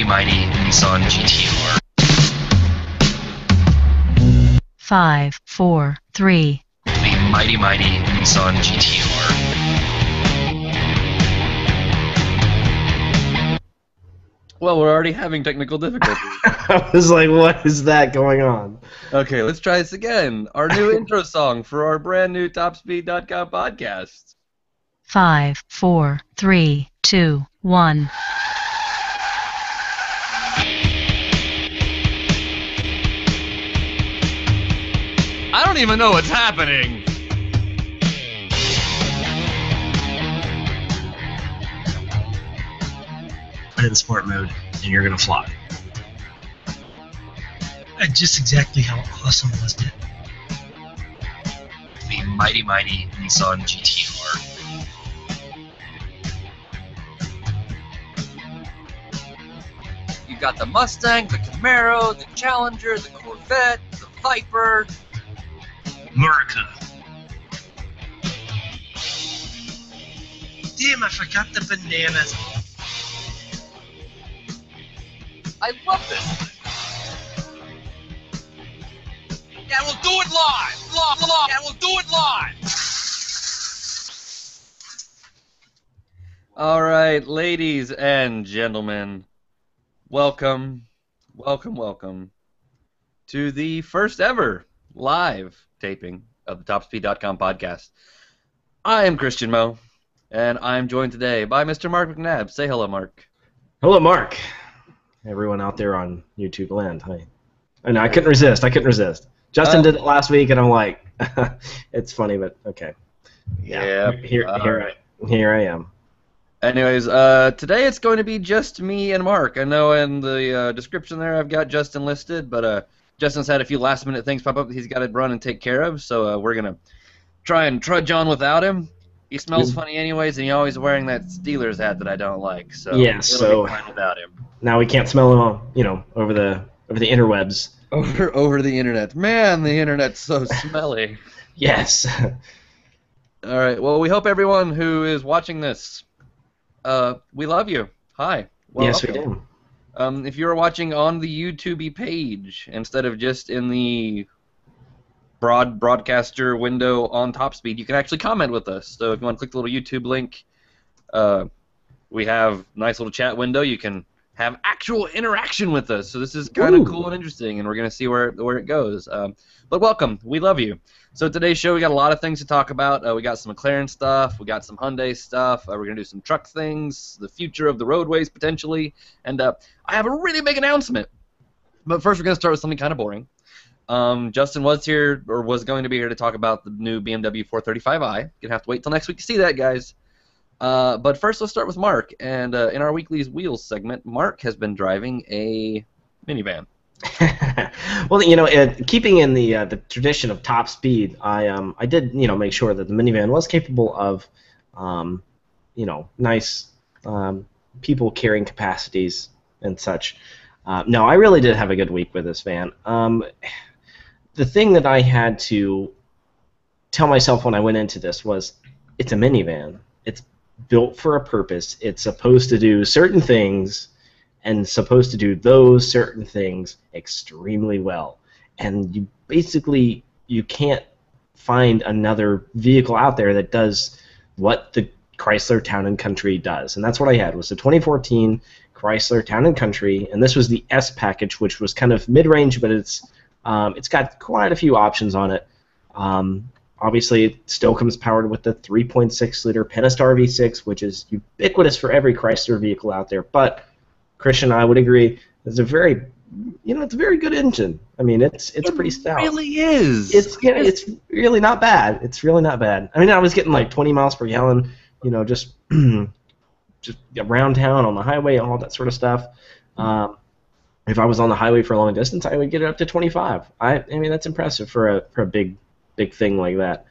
mighty Nissan GT-R. 5, 4, 3. The mighty Nissan GT-R. Well, we're already having technical difficulties. I was like, what is that going on? Okay, let's try this again. Our new intro song for our brand new TopSpeed.com podcast. 5, 4, 3, 2, 1. I don't even know what's happening. Put it in sport mode, and you're gonna fly. Just exactly how awesome was it? The mighty Nissan GT-R. You got the Mustang, the Camaro, the Challenger, the Corvette, the Viper. America. Damn, I forgot the bananas. I love this. And we'll do it live. And we'll do it live. All right, ladies and gentlemen, welcome to the first ever live taping of the TopSpeed.com podcast. I am Christian Moe, and I'm joined today by Mr. Mark McNabb. Say hello, Mark. Hello, Mark. Everyone out there on YouTube land. Hi. And I couldn't resist. Justin did it last week, and I'm like, it's funny, but okay. Yeah. Here I am. Anyways, today it's going to be just me and Mark. I know in the description there I've got Justin listed, but Justin's had a few last-minute things pop up that he's got to run and take care of, so we're going to try and trudge on without him. He smells funny anyways, and he's always wearing that Steelers hat that I don't like, so it'll be fine without him. Now we can't smell him, over the interwebs. Over the internet. Man, the internet's so smelly. Yes. All right, well, we hope everyone who is watching this, we love you. Hi. Well, yes, we do. If you're watching on the YouTube page instead of just in the broadcaster window on TopSpeed, you can actually comment with us. So if you want to click the little YouTube link, we have a nice little chat window. You can have actual interaction with us. So this is kind of cool and interesting, and we're going to see where it goes. But welcome. We love you. So today's show, we got a lot of things to talk about. We got some McLaren stuff. We got some Hyundai stuff. We're going to do some truck things, the future of the roadways potentially. And I have a really big announcement. But first, we're going to start with something kind of boring. Justin was here, or was going to be here to talk about the new BMW 435i. You're going to have to wait till next week to see that, guys. But first, let's start with Mark. And in our weekly Wheels segment, Mark has been driving a minivan. Well, keeping in the tradition of top speed, I did make sure that the minivan was capable of nice people carrying capacities and such. No, I really did have a good week with this van. The thing that I had to tell myself when I went into this was, it's a minivan. It's built for a purpose. It's supposed to do certain things and supposed to do those certain things extremely well. And you can't find another vehicle out there that does what the Chrysler Town Country does. And that's what I had, was the 2014 Chrysler Town Country, and this was the S package, which was kind of mid-range, but it's got quite a few options on it. Obviously, it still comes powered with the 3.6-liter Pentastar V6, which is ubiquitous for every Chrysler vehicle out there. But Christian and I would agree, it's a very good engine. I mean, it's pretty stout. It really is. It's really not bad. It's really not bad. I mean, I was getting like 20 miles per gallon, just around town on the highway, all that sort of stuff. If I was on the highway for a long distance, I would get it up to 25. I mean, that's impressive for a big thing like that.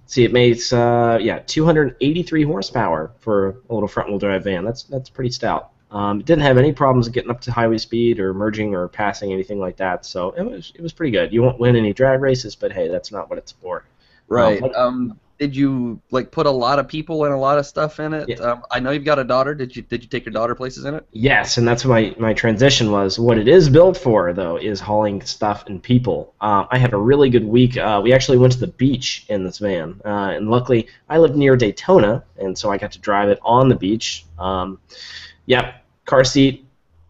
See, it makes 283 horsepower for a little front-wheel drive van. That's pretty stout. It didn't have any problems getting up to highway speed or merging or passing, anything like that. So it was pretty good. You won't win any drag races, but hey, that's not what it's for. Right. Did you like put a lot of people and a lot of stuff in it? Yeah. I know you've got a daughter. Did you take your daughter places in it? Yes, and that's my transition was. What it is built for, though, is hauling stuff and people. I had a really good week. We actually went to the beach in this van, and luckily I live near Daytona, and so I got to drive it on the beach. Car seat,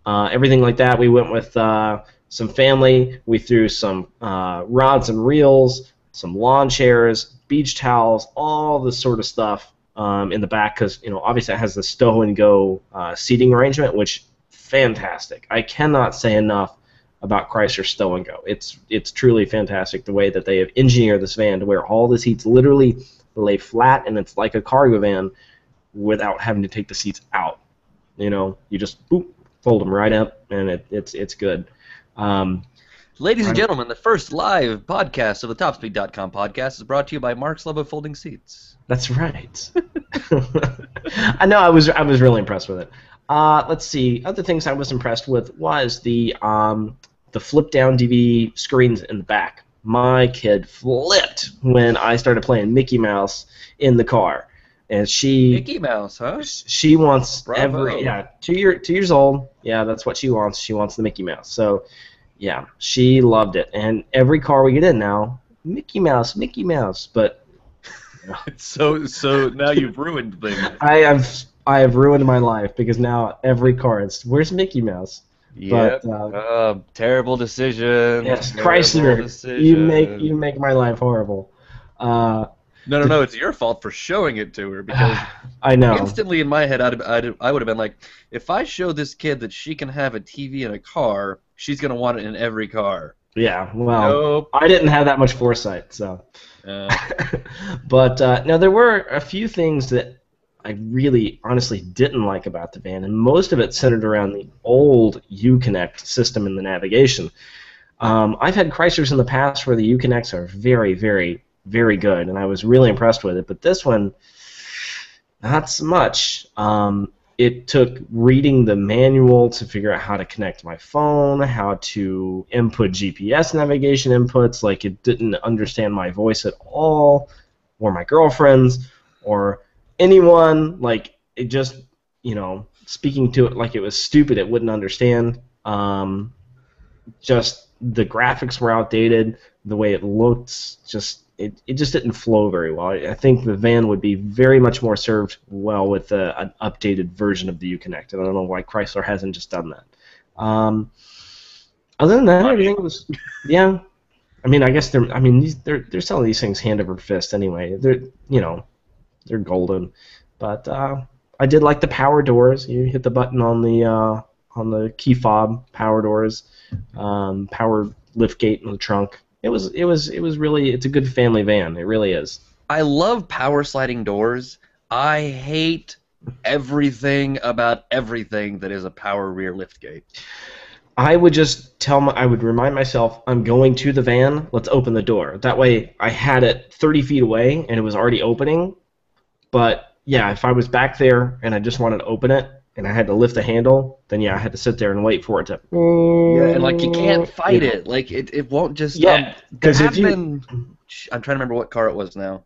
everything like that. We went with some family. We threw some rods and reels, some lawn chairs, beach towels, all this sort of stuff in the back because, obviously it has the stow and go seating arrangement, which fantastic. I cannot say enough about Chrysler Stow and Go. It's truly fantastic the way that they have engineered this van to where all the seats literally lay flat and it's like a cargo van without having to take the seats out. You just boop, fold them right up, and it's good. Ladies and gentlemen, the first live podcast of the TopSpeed.com podcast is brought to you by Mark's Love of Folding Seats. That's right. I know. I was really impressed with it. Let's see. Other things I was impressed with was the flip-down DVD screens in the back. My kid flipped when I started playing Mickey Mouse in the car, and Mickey Mouse, huh? She wants Bravo. 2 years old. Yeah, that's what she wants. She wants the Mickey Mouse. So. Yeah, she loved it, and every car we get in now, Mickey Mouse, but so now you've ruined things. I have ruined my life because now every car is where's Mickey Mouse? Yeah, but terrible decision. yes, terrible Chrysler, decision. you make my life horrible. No, it's your fault for showing it to her because I know. Instantly in my head, I would have been like, if I show this kid that she can have a TV in a car, she's gonna want it in every car. Yeah, well, Nope. I didn't have that much foresight, so. But no, there were a few things that I really, honestly didn't like about the van, and most of it centered around the old Uconnect system in the navigation. I've had Chryslers in the past where the Uconnects are very, very, very good, and I was really impressed with it, but this one, not so much. It took reading the manual to figure out how to connect my phone, how to input GPS navigation inputs. Like, it didn't understand my voice at all, or my girlfriend's, or anyone. Like, it just, speaking to it like it was stupid, it wouldn't understand. Just the graphics were outdated. The way it looked, it just didn't flow very well. I think the van would be very much more served well with an updated version of the Uconnect. I don't know why Chrysler hasn't just done that. Other than that, everything was, yeah. I mean, I guess they're selling these things hand over fist anyway. They're golden. But I did like the power doors. You hit the button on the key fob, power doors, power lift gate in the trunk. It was really, it's a good family van. It really is. I love power sliding doors. I hate everything about everything that is a power rear liftgate. I would just I would remind myself, I'm going to the van, let's open the door. That way I had it 30 feet away and it was already opening. But yeah, if I was back there and I just wanted to open it and I had to lift the handle, then yeah, I had to sit there and wait for it to. Yeah, and like you can't fight it. Like it won't just. Yeah, because I'm trying to remember what car it was now.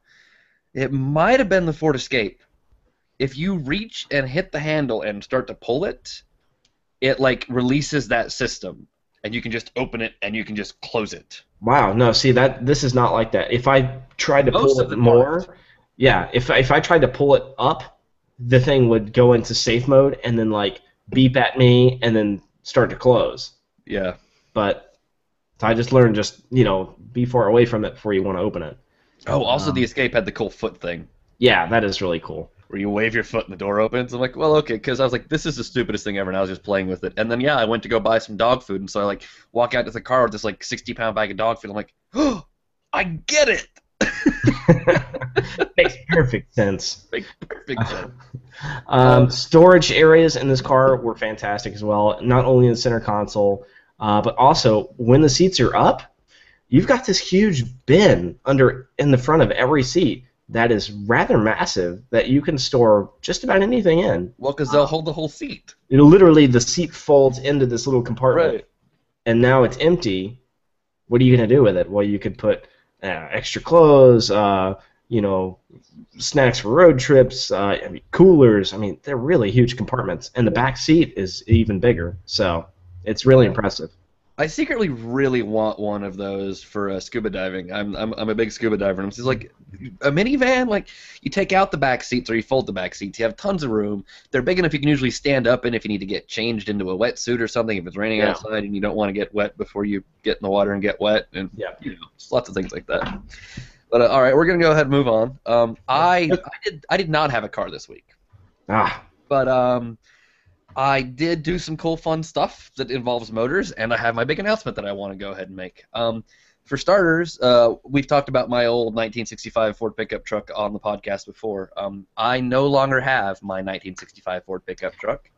It might have been the Ford Escape. If you reach and hit the handle and start to pull it, it like releases that system, and you can just open it and you can just close it. Wow, no, see this is not like that. If I tried to pull it more, yeah, if I tried to pull it up, the thing would go into safe mode and then like beep at me and then start to close. Yeah. But I just learned be far away from it before you want to open it. Oh, also the Escape had the cool foot thing. Yeah, that is really cool. Where you wave your foot and the door opens. I'm like, well, okay, because I was like, this is the stupidest thing ever, and I was just playing with it. And then, yeah, I went to go buy some dog food, and so I like walk out to the car with this like 60-pound bag of dog food. I'm like, oh, I get it. Makes perfect sense. Makes perfect sense. Storage areas in this car were fantastic as well, not only in the center console, but also when the seats are up, you've got this huge bin in the front of every seat that is rather massive that you can store just about anything in. Well, because they'll hold the whole seat. Literally, the seat folds into this little compartment, right. And now it's empty. What are you going to do with it? Well, you could put extra clothes, you know, snacks for road trips, I mean, coolers. I mean, they're really huge compartments, and the back seat is even bigger. So it's really impressive. I secretly really want one of those for scuba diving. I'm a big scuba diver, and I'm just like a minivan. Like you take out the back seats or you fold the back seats. You have tons of room. They're big enough you can usually stand up in if you need to get changed into a wetsuit or something. If it's raining outside and you don't want to get wet before you get in the water and get wet, and you know, just lots of things like that. But all right, we're gonna go ahead and move on. I did not have a car this week. But I did do some cool, fun stuff that involves motors, and I have my big announcement that I want to go ahead and make. For starters, we've talked about my old 1965 Ford pickup truck on the podcast before. I no longer have my 1965 Ford pickup truck.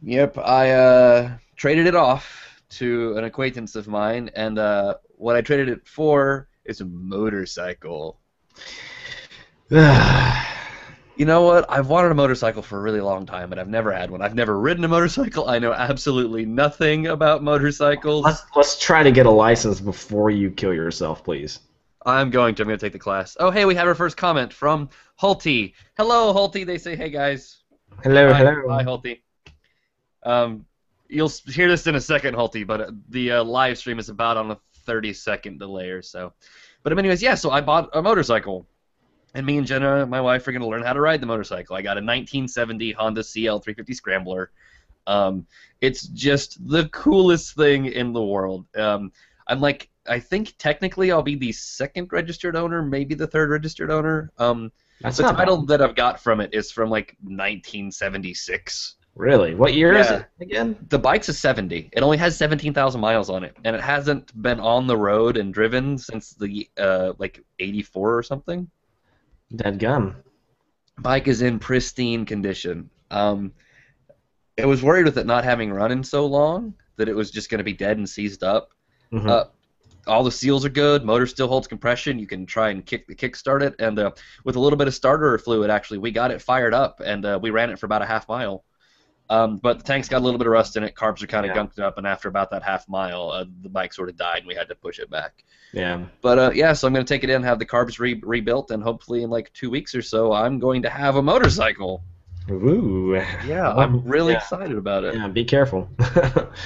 Yep, I traded it off to an acquaintance of mine, and what I traded it for is a motorcycle. You know what? I've wanted a motorcycle for a really long time, but I've never had one. I've never ridden a motorcycle. I know absolutely nothing about motorcycles. Let's try to get a license before you kill yourself, please. I'm going to take the class. Oh, hey, we have our first comment from Hulty. Hello, Hulty. They say, hey, guys. Hello, Hi, hello. Hi, Hulty. You'll hear this in a second, Hulty, but the live stream is about on a 30-second delay or so. But anyways, yeah, so I bought a motorcycle. And me and Jenna, my wife, are going to learn how to ride the motorcycle. I got a 1970 Honda CL 350 Scrambler. It's just the coolest thing in the world. I think technically I'll be the second registered owner, maybe the third registered owner. That's the not title bad. that I've got from it is from like 1976. Really? What year is it again? The bike's a 70. It only has 17,000 miles on it, and it hasn't been on the road and driven since the like 84 or something. Dead gum. Bike is in pristine condition. I was worried with it not having run in so long that it was just going to be dead and seized up. Mm-hmm. All the seals are good. Motor still holds compression. You can try and kickstart it, and with a little bit of starter fluid, actually, we got it fired up, and we ran it for about a half mile. But the tank's got a little bit of rust in it. Carbs are kind of gunked up, and after about that half mile, the bike sort of died, and we had to push it back. Yeah. But so I'm going to take it in, have the carbs rebuilt, and hopefully in like 2 weeks or so, I'm going to have a motorcycle. Ooh. Yeah, I'm really excited about it. Yeah, be careful.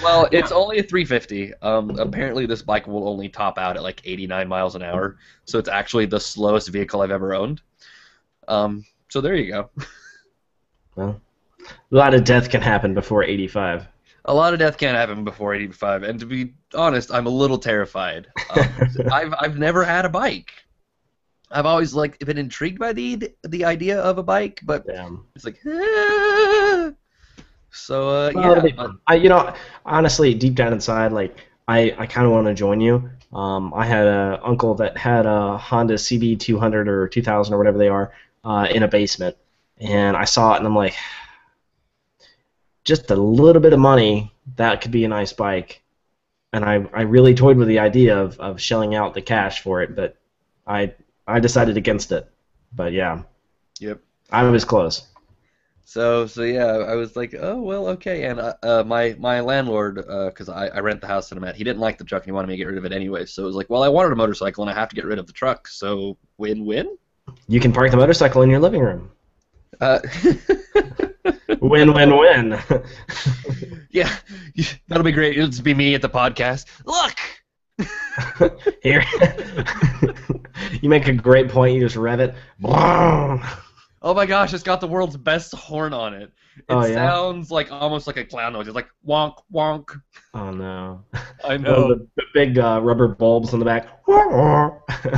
Well, it's only a 350. Apparently, this bike will only top out at like 89 miles an hour, so it's actually the slowest vehicle I've ever owned. So there you go. Well, a lot of death can happen before 85. A lot of death can happen before 85, and to be honest, I'm a little terrified. I've never had a bike. I've always been intrigued by the idea of a bike, but it's like, so yeah. Honestly, deep down inside, I kind of want to join you. I had an uncle that had a Honda CB200 or 2000 or whatever they are in a basement, and I saw it, and I'm like, just a little bit of money, that could be a nice bike. And I really toyed with the idea of shelling out the cash for it, but I decided against it. But yeah. Yep. I was close. So yeah, I was like, oh, well, okay. And my landlord, because I rent the house that I'm at, he didn't like the truck and he wanted me to get rid of it anyway. So it was like, well, I wanted a motorcycle and I have to get rid of the truck, so win-win? You can park the motorcycle in your living room. Win-win-win. Yeah, that'll be great. It'll just be me at the podcast. Look! Here. You make a great point. You just rev it. Oh my gosh, it's got the world's best horn on it. It sounds like almost like a clown noise. It's like wonk, wonk. Oh no. I know. The big rubber bulbs in the back.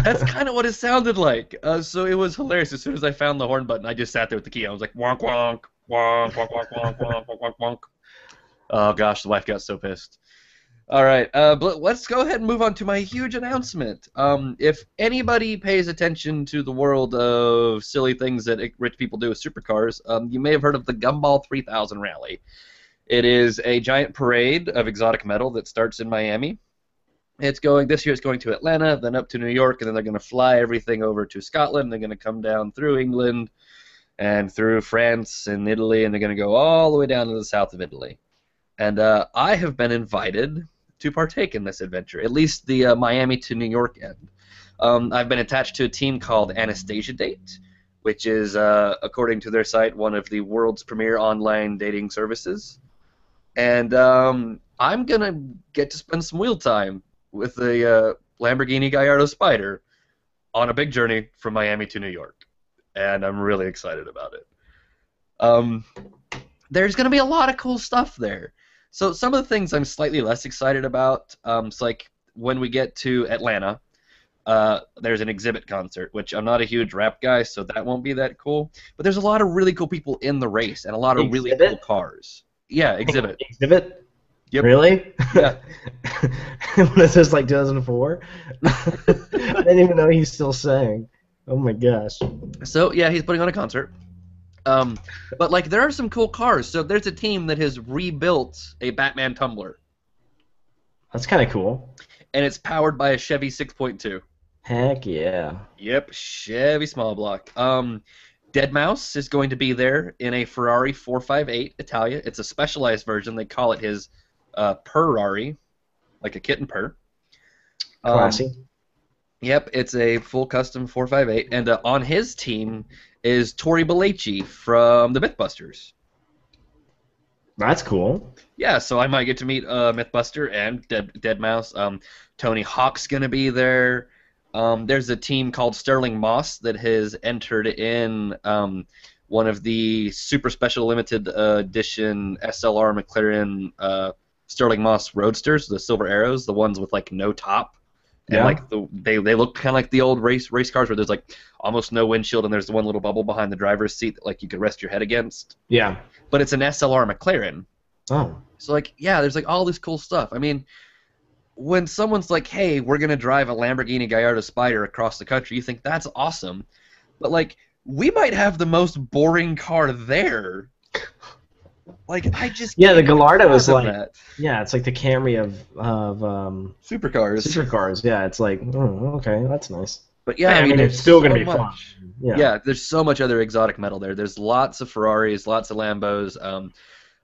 That's kind of what it sounded like. So it was hilarious. As soon as I found the horn button, I just sat there with the key. I was like, wonk, wonk, wonk, wonk, wonk, wonk, wonk, wonk, wonk, wonk. Oh gosh, the wife got so pissed. All right, but let's go ahead and move on to my huge announcement. If anybody pays attention to the world of silly things that rich people do with supercars, you may have heard of the Gumball 3000 Rally. It is a giant parade of exotic metal that starts in Miami. This year it's going to Atlanta, then up to New York, and then they're going to fly everything over to Scotland. They're going to come down through England and through France and Italy, and they're going to go all the way down to the south of Italy. And I have been invited to partake in this adventure, at least the Miami to New York end. I've been attached to a team called Anastasia Date, which is, according to their site, one of the world's premier online dating services. And I'm going to get to spend some wheel time with the Lamborghini Gallardo Spider on a big journey from Miami to New York. And I'm really excited about it. There's going to be a lot of cool stuff there. So some of the things I'm slightly less excited about, it's like when we get to Atlanta, there's an exhibit concert, which I'm not a huge rap guy, so that won't be that cool. But there's a lot of really cool people in the race and a lot of really cool cars. Yeah, exhibit. Exhibit? Yep. Really? Yeah. When it says like 2004? I didn't even know he's still saying. Oh my gosh. So, yeah, he's putting on a concert. But, like, there are some cool cars. So there's a team that has rebuilt a Batman Tumbler. That's kind of cool. And it's powered by a Chevy 6.2. Heck yeah. Yep, Chevy small block. Deadmau5 is going to be there in a Ferrari 458 Italia. It's a specialized version. They call it his Purrari, like a kitten purr. Classy. Yep, it's a full custom 458. And on his team is Tori Belleci from the Mythbusters. That's cool. Yeah, so I might get to meet Mythbuster and Deadmau5. Tony Hawk's going to be there. There's a team called Sterling Moss that has entered in one of the super special limited edition SLR McLaren Sterling Moss Roadsters, the Silver Arrows, the ones with like no top. And Yeah. like they look kind of like the old race cars where there's like almost no windshield and there's the one little bubble behind the driver's seat that like you could rest your head against. Yeah. But it's an SLR McLaren. Oh. So like yeah, there's like all this cool stuff. I mean, when someone's like, "Hey, we're gonna drive a Lamborghini Gallardo Spider across the country," you think that's awesome. But like, we might have the most boring car there. Like I just Yeah, the Gallardo is fathom like that. yeah, it's like the Camry of Supercars. supercars. Yeah, it's like okay, that's nice. But yeah, I mean, there's it's still gonna so be much. fun. Yeah. Yeah, there's so much other exotic metal there. There's lots of Ferraris, lots of Lambos.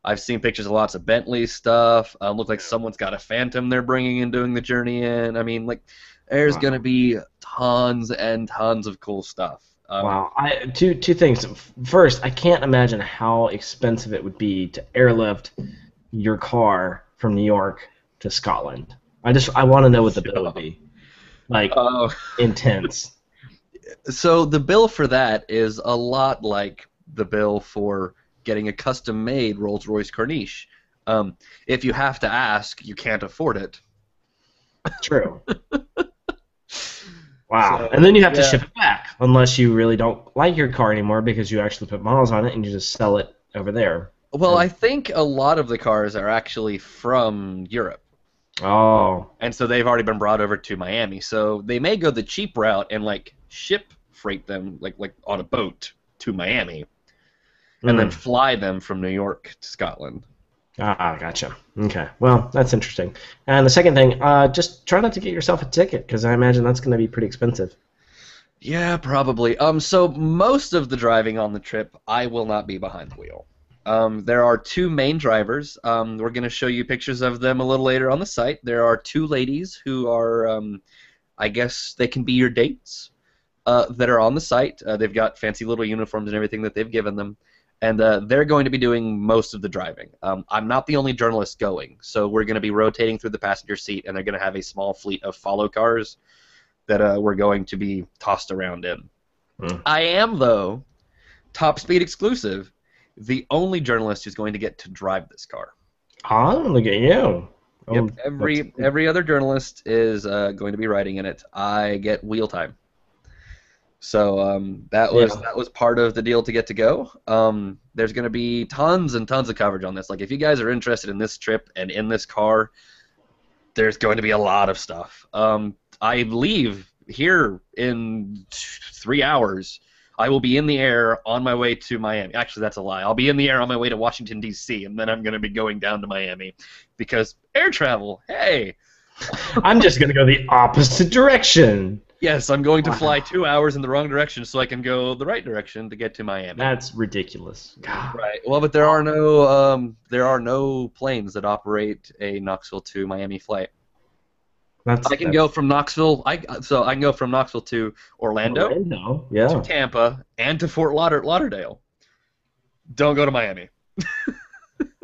I've seen pictures of lots of Bentley stuff. Look like someone's got a Phantom they're bringing and doing the journey in. I mean, like, there's Wow. gonna be tons and tons of cool stuff. Wow. Two things. First, I can't imagine how expensive it would be to airlift your car from New York to Scotland. I want to know what the bill would be. Like intense. So the bill for that is a lot like the bill for getting a custom-made Rolls-Royce Corniche. If you have to ask, you can't afford it. True. Wow. So, and then you have to yeah. ship it back unless you really don't like your car anymore because you actually put miles on it and you just sell it over there. Well, I think a lot of the cars are actually from Europe. Oh. And so they've already been brought over to Miami. So they may go the cheap route and like freight them like on a boat to Miami and then fly them from New York to Scotland. Ah, gotcha. Okay. Well, that's interesting. And the second thing, just try not to get yourself a ticket because I imagine that's going to be pretty expensive. Yeah, probably. So most of the driving on the trip, I will not be behind the wheel. There are two main drivers. We're going to show you pictures of them a little later on the site. There are two ladies who are, I guess they can be your dates, that are on the site. They've got fancy little uniforms and everything that they've given them. And they're going to be doing most of the driving. I'm not the only journalist going, so we're going to be rotating through the passenger seat, and they're going to have a small fleet of follow cars that we're going to be tossed around in. I am, though, TopSpeed exclusive, the only journalist who's going to get to drive this car. Oh, look at you. Yep, every other journalist is going to be riding in it. I get wheel time. So that was part of the deal to get to go. There's going to be tons and tons of coverage on this. Like if you guys are interested in this trip and in this car, there's going to be a lot of stuff. I leave here in 3 hours. I will be in the air on my way to Miami. Actually, that's a lie. I'll be in the air on my way to Washington, D.C., and then I'm going to be going down to Miami because air travel, hey. I'm just going to go the opposite direction. Yes, I'm going to fly 2 hours in the wrong direction so I can go the right direction to get to Miami. That's ridiculous. God. Right. Well, but there are no planes that operate a Knoxville to Miami flight. I can go from Knoxville. I can go from Knoxville to Orlando, yeah, to Tampa, and to Fort Lauderdale. Don't go to Miami.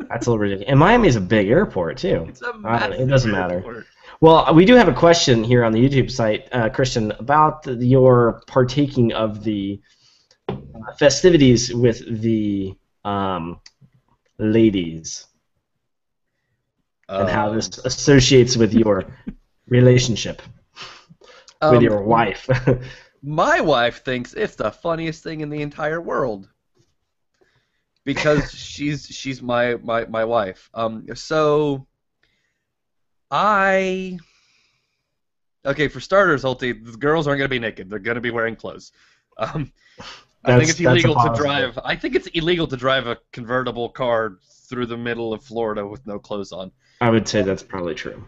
That's a little ridiculous. And Miami's a big airport too. It's a massive it doesn't matter. airport. Well, we do have a question here on the YouTube site, Christian, about your partaking of the festivities with the ladies and how this associates with your relationship with your wife. My wife thinks it's the funniest thing in the entire world because she's my wife. Okay, for starters, Holty, the girls aren't going to be naked. They're going to be wearing clothes. I think it's illegal to drive. I think it's illegal to drive a convertible car through the middle of Florida with no clothes on. I would say that's probably true.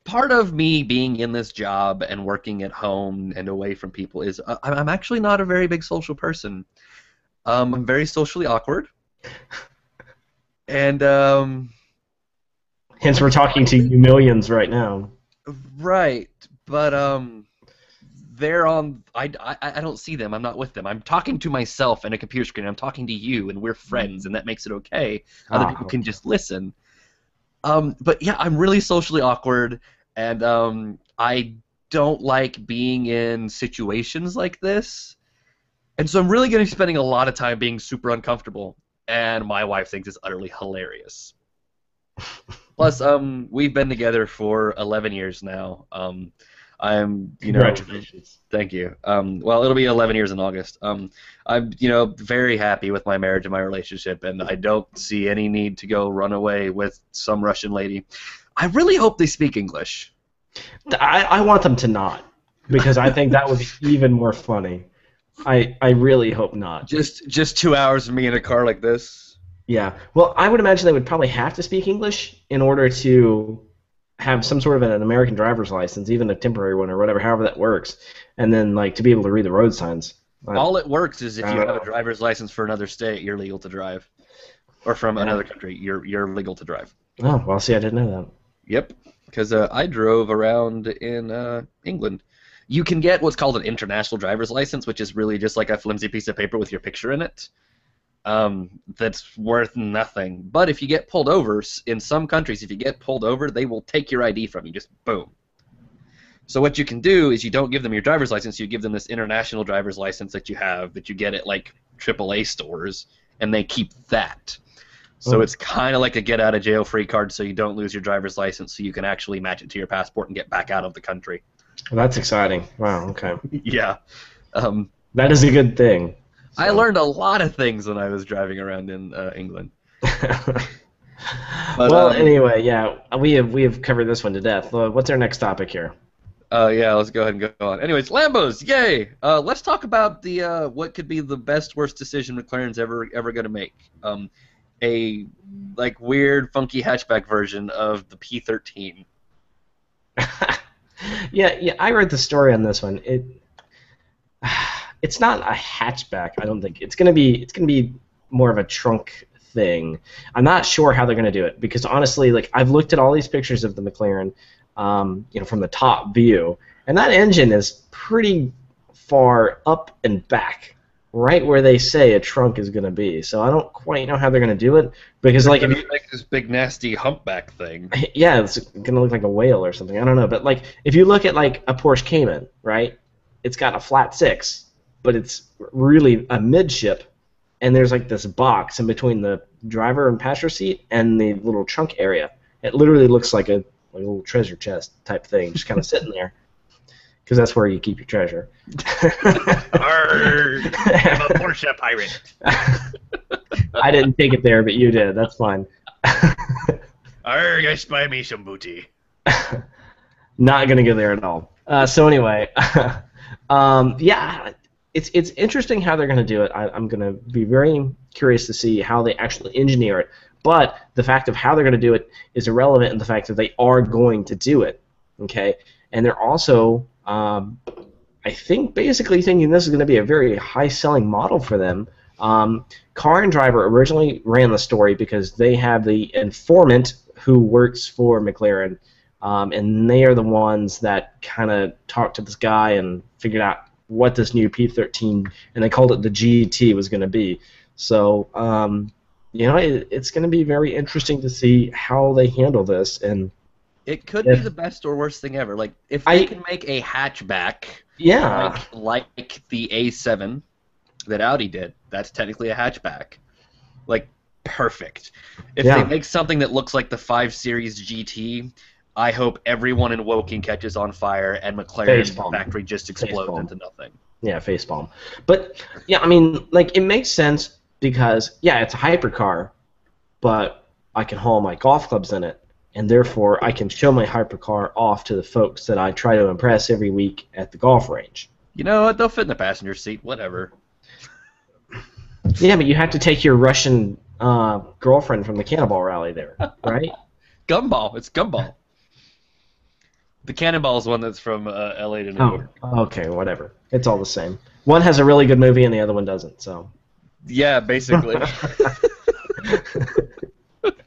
Part of me being in this job and working at home and away from people is I'm actually not a very big social person. I'm very socially awkward. And hence we're talking to you millions right now. Right, but they're on. I don't see them. I'm not with them. I'm talking to myself and a computer screen. I'm talking to you, and we're friends, and that makes it okay. Other people can just listen. But yeah, I'm really socially awkward, and I don't like being in situations like this, and so I'm really going to be spending a lot of time being super uncomfortable. And my wife thinks it's utterly hilarious. Plus, we've been together for 11 years now. Congratulations. Thank you. Well, it'll be 11 years in August. I'm, very happy with my marriage and my relationship, and I don't see any need to go run away with some Russian lady. I really hope they speak English. I want them to not, because I think that would be even more funny. I really hope not. Just 2 hours of me in a car like this. Yeah. Well, I would imagine they would probably have to speak English in order to have some sort of an American driver's license, even a temporary one or whatever, however that works, and then to be able to read the road signs. All it works is if you have a driver's license for another state, you're legal to drive, or from another country, you're legal to drive. Oh, well, see, I didn't know that. Yep, because I drove around in England. You can get what's called an international driver's license, which is really just like a flimsy piece of paper with your picture in it. That's worth nothing. But if you get pulled over, in some countries, if you get pulled over, they will take your ID from you, just boom. So what you can do is you don't give them your driver's license, you give them this international driver's license that you have, that you get at like AAA stores, and they keep that. So it's kind of like a get-out-of-jail-free card, so you don't lose your driver's license, so you can actually match it to your passport and get back out of the country. Well, that's exciting. Wow, okay. Yeah. That is a good thing. So. I learned a lot of things when I was driving around in England. Well, anyway, yeah, we have covered this one to death. What's our next topic here? Yeah, let's go ahead and go on. Anyways, Lambos, yay! Let's talk about the what could be the best, worst decision McLaren's ever going to make. A weird, funky hatchback version of the P13. Yeah, I read the story on this one. It's not a hatchback, I don't think. It's gonna be more of a trunk thing. I'm not sure how they're gonna do it because honestly, I've looked at all these pictures of the McLaren, from the top view, and that engine is pretty far up and back, right where they say a trunk is gonna be. So I don't quite know how they're gonna do it because if you make this big nasty humpback thing. Yeah, it's gonna look like a whale or something. I don't know, but if you look at a Porsche Cayman, right? It's got a flat 6. But it's really a midship, and there's this box in between the driver and passenger seat and the little trunk area. It literally looks like a little treasure chest type thing, just kind of sitting there, because that's where you keep your treasure. Arr, I'm a Porsche pirate. I didn't take it there, but you did. That's fine. Arr, I spy me some booty. Not gonna go there at all. So anyway, yeah. It's interesting how they're going to do it. I'm going to be very curious to see how they actually engineer it. But the fact of how they're going to do it is irrelevant in the fact that they are going to do it. Okay? And they're also, I think, basically thinking this is going to be a very high-selling model for them. Car and Driver originally ran the story because they have the informant who works for McLaren and they are the ones that kind of talked to this guy and figured out what this new P13, and they called it the GT, was going to be. So, it's going to be very interesting to see how they handle this. And it could be the best or worst thing ever. Like, if they can make a hatchback, like the A7 that Audi did, that's technically a hatchback. Like, perfect. If they make something that looks like the 5 Series GT, I hope everyone in Woking catches on fire and McLaren's factory just explodes into nothing. Yeah, facepalm. But, yeah, I mean, like, it makes sense because, yeah, it's a hypercar, but I can haul my golf clubs in it, and therefore I can show my hypercar off to the folks that I try to impress every week at the golf range. You know what? They'll fit in the passenger seat, whatever. Yeah, but you have to take your Russian girlfriend from the Cannonball Rally there, right? Gumball. It's Gumball. The Cannonball is one that's from L.A. to New York. Okay, whatever. It's all the same. One has a really good movie and the other one doesn't, so... Yeah, basically.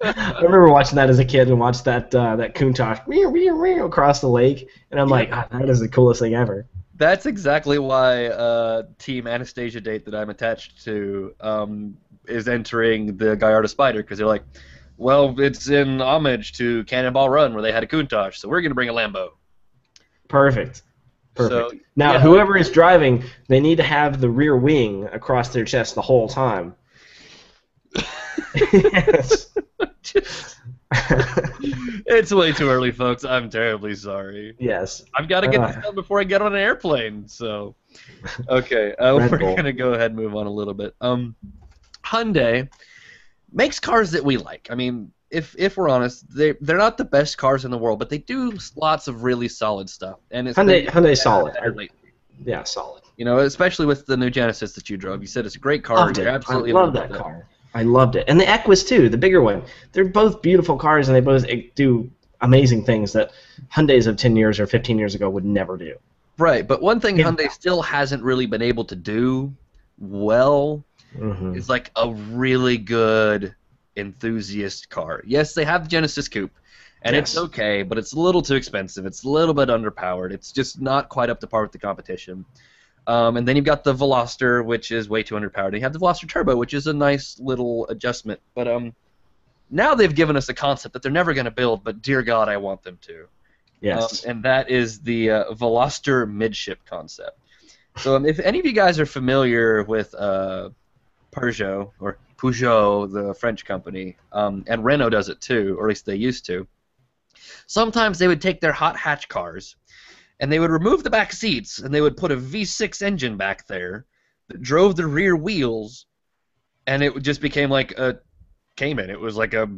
I remember watching that as a kid and watched that Countach across the lake, and I'm like, that is the coolest thing ever. That's exactly why Team Anastasia Date that I'm attached to is entering the Gallardo Spider, because they're like, well, it's in homage to Cannonball Run where they had a Countach, so we're going to bring a Lambo. Perfect. So, now, whoever is driving, they need to have the rear wing across their chest the whole time. Yes. It's way too early, folks. I'm terribly sorry. Yes. I've got to get this done before I get on an airplane. So, okay, we're going to go ahead and move on a little bit. Hyundai makes cars that we like. I mean, if we're honest, they're not the best cars in the world, but they do lots of really solid stuff. And it's Hyundai's solid. Yeah, solid. You know, especially with the new Genesis that you drove. You said it's a great car. Loved it. I love that car. I loved it. And the Equus, too, the bigger one. They're both beautiful cars, and they both do amazing things that Hyundais of 10 years or 15 years ago would never do. Right, but one thing Hyundai still hasn't really been able to do well is like a really good enthusiast car. Yes, they have the Genesis Coupe, and it's okay, but it's a little too expensive. It's a little bit underpowered. It's just not quite up to par with the competition. And then you've got the Veloster, which is way too underpowered. And you have the Veloster Turbo, which is a nice little adjustment. But now they've given us a concept that they're never going to build, but dear God, I want them to. Yes. And that is the Veloster Midship Concept. So if any of you guys are familiar with Peugeot, the French company, and Renault does it too, or at least they used to, sometimes they would take their hot hatch cars and they would remove the back seats, and they would put a V6 engine back there that drove the rear wheels, and it just became like a Cayman. It was like a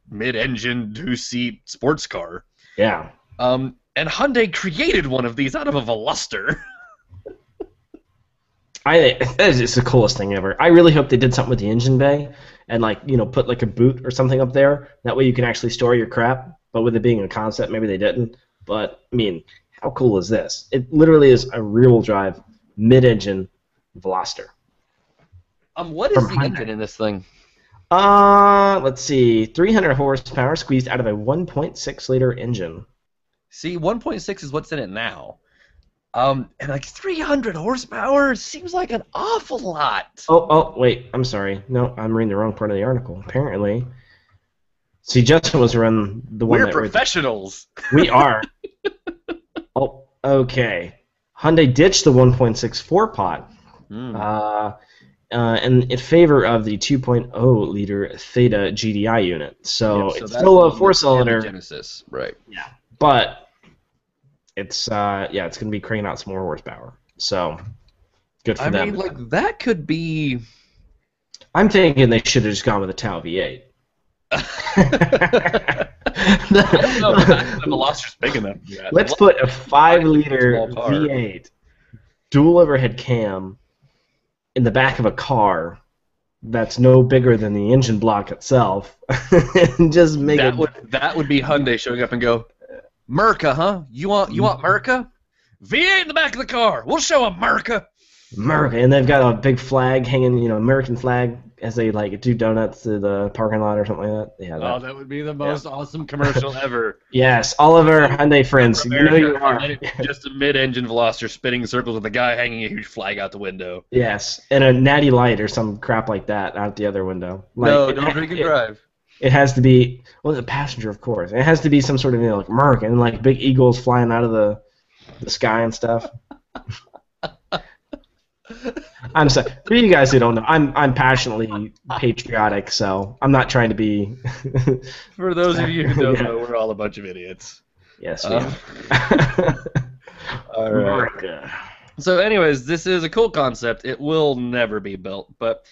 mid-engine, 2-seat sports car. Yeah. And Hyundai created one of these out of a Veloster. It's the coolest thing ever. I really hope they did something with the engine bay and, put like a boot or something up there. That way you can actually store your crap. But with it being a concept, maybe they didn't. But, I mean, how cool is this? It literally is a rear-wheel drive, mid-engine Veloster. What is the engine in this thing? Let's see. 300 horsepower squeezed out of a 1.6-liter engine. See, 1.6 is what's in it now. And like 300 horsepower seems like an awful lot. Oh, wait. I'm sorry. No, I'm reading the wrong part of the article. Apparently. See, Justin was around the one. We're professionals. We are. Oh, okay. Hyundai ditched the 1.64 pot, and in favor of the 2.0-liter Theta GDI unit. So it's still a 4-cylinder. Genesis, right? Yeah, but it's it's going to be cranking out some more horsepower. So good for them. I mean, like that could be. I'm thinking they should have just gone with a Tau V8. I don't know if the Veloster's big enough. Let's put a 5-liter V8 dual overhead cam in the back of a car that's no bigger than the engine block itself, and just make that would be Hyundai showing up and go, Merca, huh? You want Merca? V8 in the back of the car. We'll show them Merca. America, and they've got a big flag hanging, American flag as they like do donuts to the parking lot or something like that. Yeah. Oh, that would be the most awesome commercial ever. Yes, all of our Hyundai friends, you know you are. Just a mid-engine Veloster spinning circles with a guy hanging a huge flag out the window. Yes, and a natty light or some crap like that out the other window. Like, No, don't drink and drive. It has to be, well, the passenger, of course. It has to be some sort of, like Merc and like big eagles flying out of the sky and stuff. I'm sorry. For you guys who don't know, I'm passionately patriotic, so I'm not trying to be. For those of you who don't know, we're all a bunch of idiots. Yes, we are. All right. America. So, anyways, this is a cool concept. It will never be built, but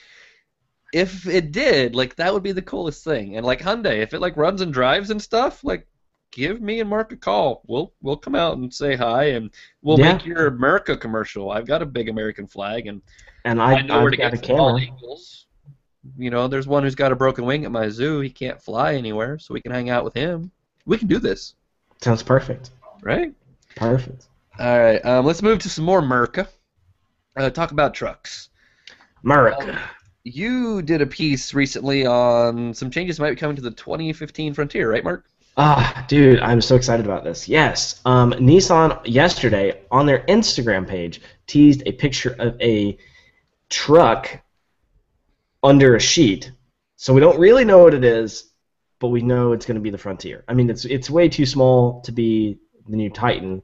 if it did, like, that would be the coolest thing. And like Hyundai, if it like runs and drives and stuff, like, give me and Mark a call. We'll come out and say hi, and we'll make your America commercial. I've got a big American flag, and I know where to get some bald eagles. You know, there's one who's got a broken wing at my zoo. He can't fly anywhere, so we can hang out with him. We can do this. Sounds perfect. Right? Perfect. All right, let's move to some more America. Talk about trucks. America. You did a piece recently on some changes that might be coming to the 2015 Frontier, right, Mark? Dude, I'm so excited about this. Yes, Nissan yesterday on their Instagram page teased a picture of a truck under a sheet. So we don't really know what it is, but we know it's going to be the Frontier. I mean, it's way too small to be the new Titan,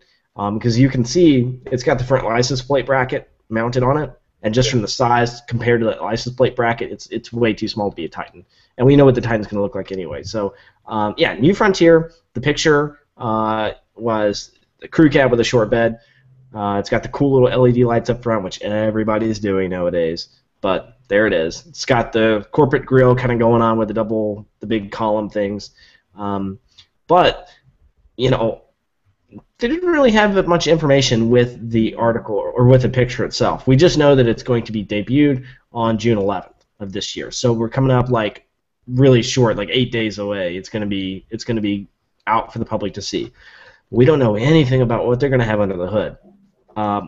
because you can see it's got the front license plate bracket mounted on it, and just from the size compared to that license plate bracket, it's way too small to be a Titan. And we know what the Titan's going to look like anyway. So, yeah, new Frontier. The picture was the crew cab with a short bed. It's got the cool little LED lights up front, which everybody's doing nowadays. But there it is. It's got the corporate grille kind of going on with the big column things. But, you know, they didn't really have much information with the article or with the picture itself. We just know that it's going to be debuted on June 11th of this year. So we're coming up like really short, like 8 days away. It's going to be out for the public to see. We don't know anything about what they're going to have under the hood.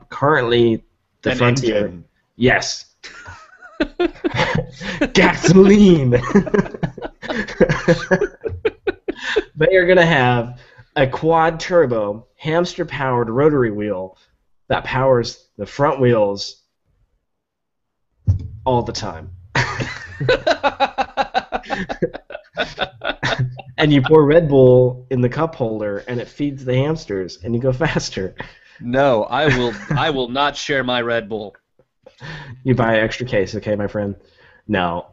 Currently, the Frontier, yes, gasoline. They are going to have a quad turbo hamster powered rotary wheel that powers the front wheels all the time. And you pour Red Bull in the cup holder and it feeds the hamsters and you go faster. No, I will not share my Red Bull. You buy an extra case, okay, my friend? No.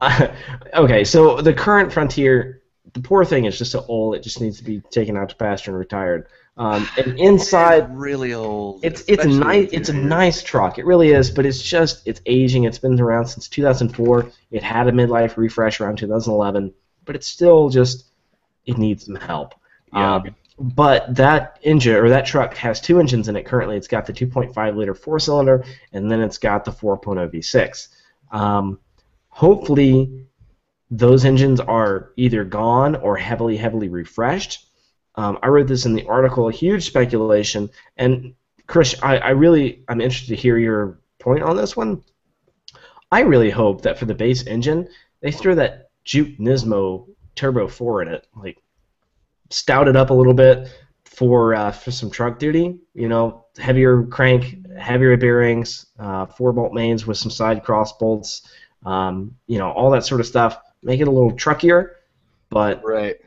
Okay, so the current Frontier, the poor thing is just so old, it just needs to be taken out to pasture and retired. And inside, it's really old. It's a nice truck. It really is, but it's aging. It's been around since 2004. It had a midlife refresh around 2011, but it's still it needs some help. Yeah. But that engine or that truck has two engines in it currently. It's got the 2.5 liter 4-cylinder, and then it's got the 4.0 V6. Hopefully, those engines are either gone or heavily refreshed. I wrote this in the article, a huge speculation, and Chris, I'm interested to hear your point on this one. I really hope that for the base engine, they throw that Juke Nismo Turbo 4 in it, like stout it up a little bit for some truck duty. You know, heavier crank, heavier bearings, 4-bolt mains with some side cross bolts, you know, all that sort of stuff. Make it a little truckier, but right.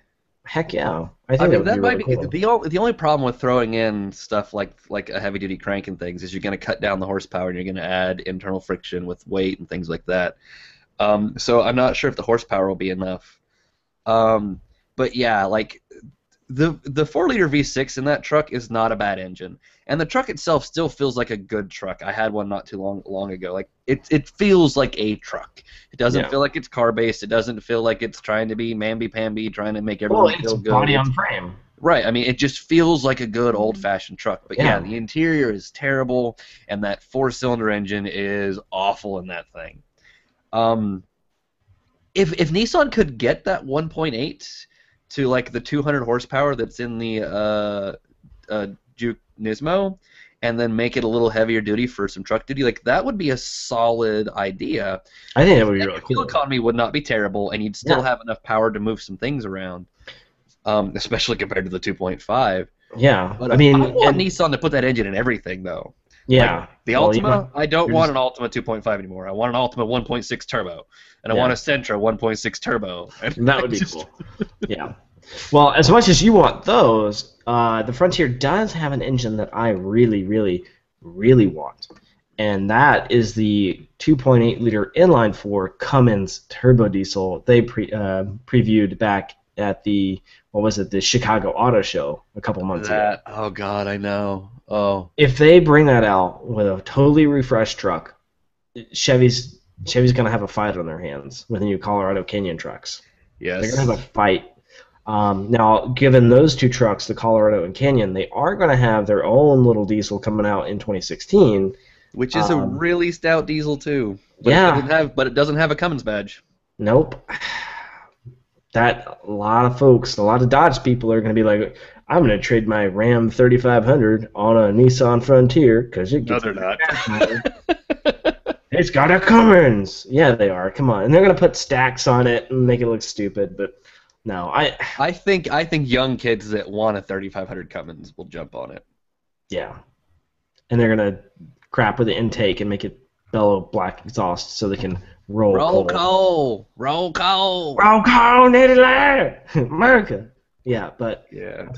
Heck yeah. I think that might really be cool. the only problem with throwing in stuff like a heavy duty crank and things is you're going to cut down the horsepower and you're going to add internal friction with weight and things like that. So I'm not sure if the horsepower will be enough. But yeah, like the 4-liter V6 in that truck is not a bad engine, and the truck itself still feels like a good truck. I had one not too long ago. Like it feels like a truck. It doesn't feel like it's car based. It doesn't feel like it's trying to be mamby pamby, trying to make everyone feel good. Body on frame. Right. I mean, it just feels like a good old fashioned truck. But yeah, the interior is terrible, and that 4-cylinder engine is awful in that thing. If Nissan could get that 1.8 to like the 200 horsepower that's in the Juke Nismo, and then make it a little heavier duty for some truck duty. Like, that would be a solid idea. I think that would be really Your fuel cool. economy would not be terrible, and you'd still have enough power to move some things around, especially compared to the 2.5. Yeah, But I mean, I want Nissan to put that engine in everything, though. yeah. Like, the Well, Altima, I don't you're want an Altima 2.5 anymore. I want an Altima 1.6 turbo, and I want a Sentra 1.6 turbo. That would be cool. Yeah. Well, as much as you want those, the Frontier does have an engine that I really, really, really want, and that is the 2.8-liter inline-4 Cummins turbo diesel they previewed back at the the Chicago Auto Show a couple months ago. Oh God, I know. Oh. If they bring that out with a totally refreshed truck, Chevy's gonna have a fight on their hands with the new Colorado Canyon trucks. Yes. They're gonna have a fight. Now, given those two trucks, the Colorado and Canyon, they are going to have their own little diesel coming out in 2016. Which is a really stout diesel, too. But Yeah. it doesn't have a Cummins badge. Nope. That, a lot of folks, a lot of Dodge people are going to be like, I'm going to trade my Ram 3500 on a Nissan Frontier because it No, gets they're not. It's got a Cummins. Yeah, they are. Come on. And they're going to put stacks on it and make it look stupid, but no, I think young kids that want a 3500 Cummins will jump on it. Yeah. And they're going to crap with the intake and make it bellow black exhaust so they can roll coal. Roll coal! Roll coal, Nederland! America! Yeah, but Yeah.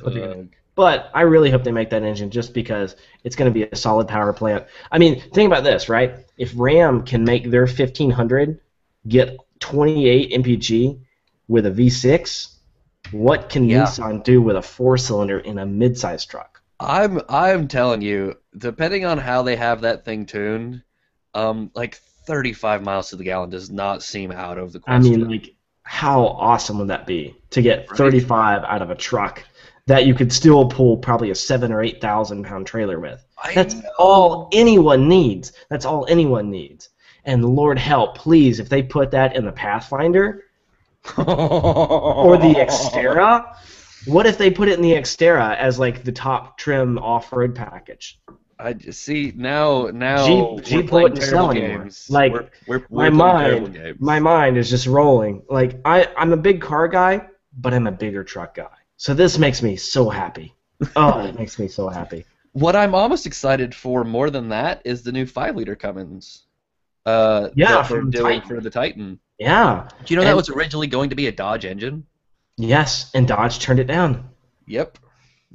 but I really hope they make that engine just because it's going to be a solid power plant. I mean, think about this, right? If Ram can make their 1500 get 28 mpg with a V6, what can Nissan do with a 4-cylinder in a mid-size truck? I'm telling you, depending on how they have that thing tuned, like 35 miles to the gallon does not seem out of the I question. mean, like, how awesome would that be to get 35 out of a truck that you could still pull probably a 7,000 or 8,000 pound trailer with? That's all anyone needs. That's all anyone needs. And Lord help, please, if they put that in the Pathfinder or the Xterra, what if they put it in the Xterra as like the top trim off-road package? I just see now. Jeep wouldn't sell anymore. Like, we're my mind is just rolling. Like, I'm a big car guy, but I'm a bigger truck guy. So this makes me so happy. Oh, it makes me so happy. What I'm almost excited for more than that is the new 5-liter Cummins. Yeah, that they're from doing Titan. for the Titan. Yeah. Do you know that was originally going to be a Dodge engine? Yes, and Dodge turned it down. Yep.